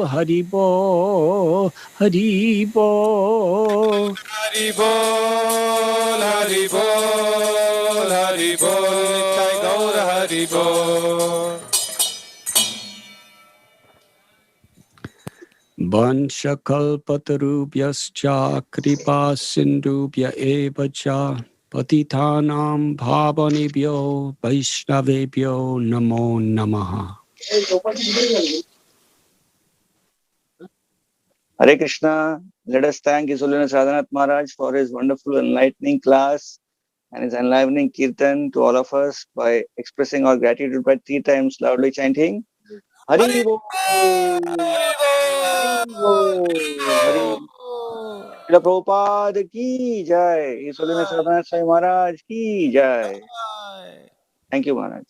Haribo, Haribo. Haribol, Haribol, Haribol, Nitai Gaura Haribol. Vanchakalpatarubhyascha kripa sindhubhya eva cha patitanam bhavanebhyo vaishnavebhyo namo namaha. Hare Krishna. Let us thank His Holiness Radhanath Maharaj for his wonderful enlightening class and his enlivening kirtan to all of us by expressing our gratitude by 3 times loudly chanting Hari Bo, Hari Bo, Hari. Srila Prabhupada ki jai. His Holiness Radhanath Swami Maharaj ki jai. Thank you, Maharaj.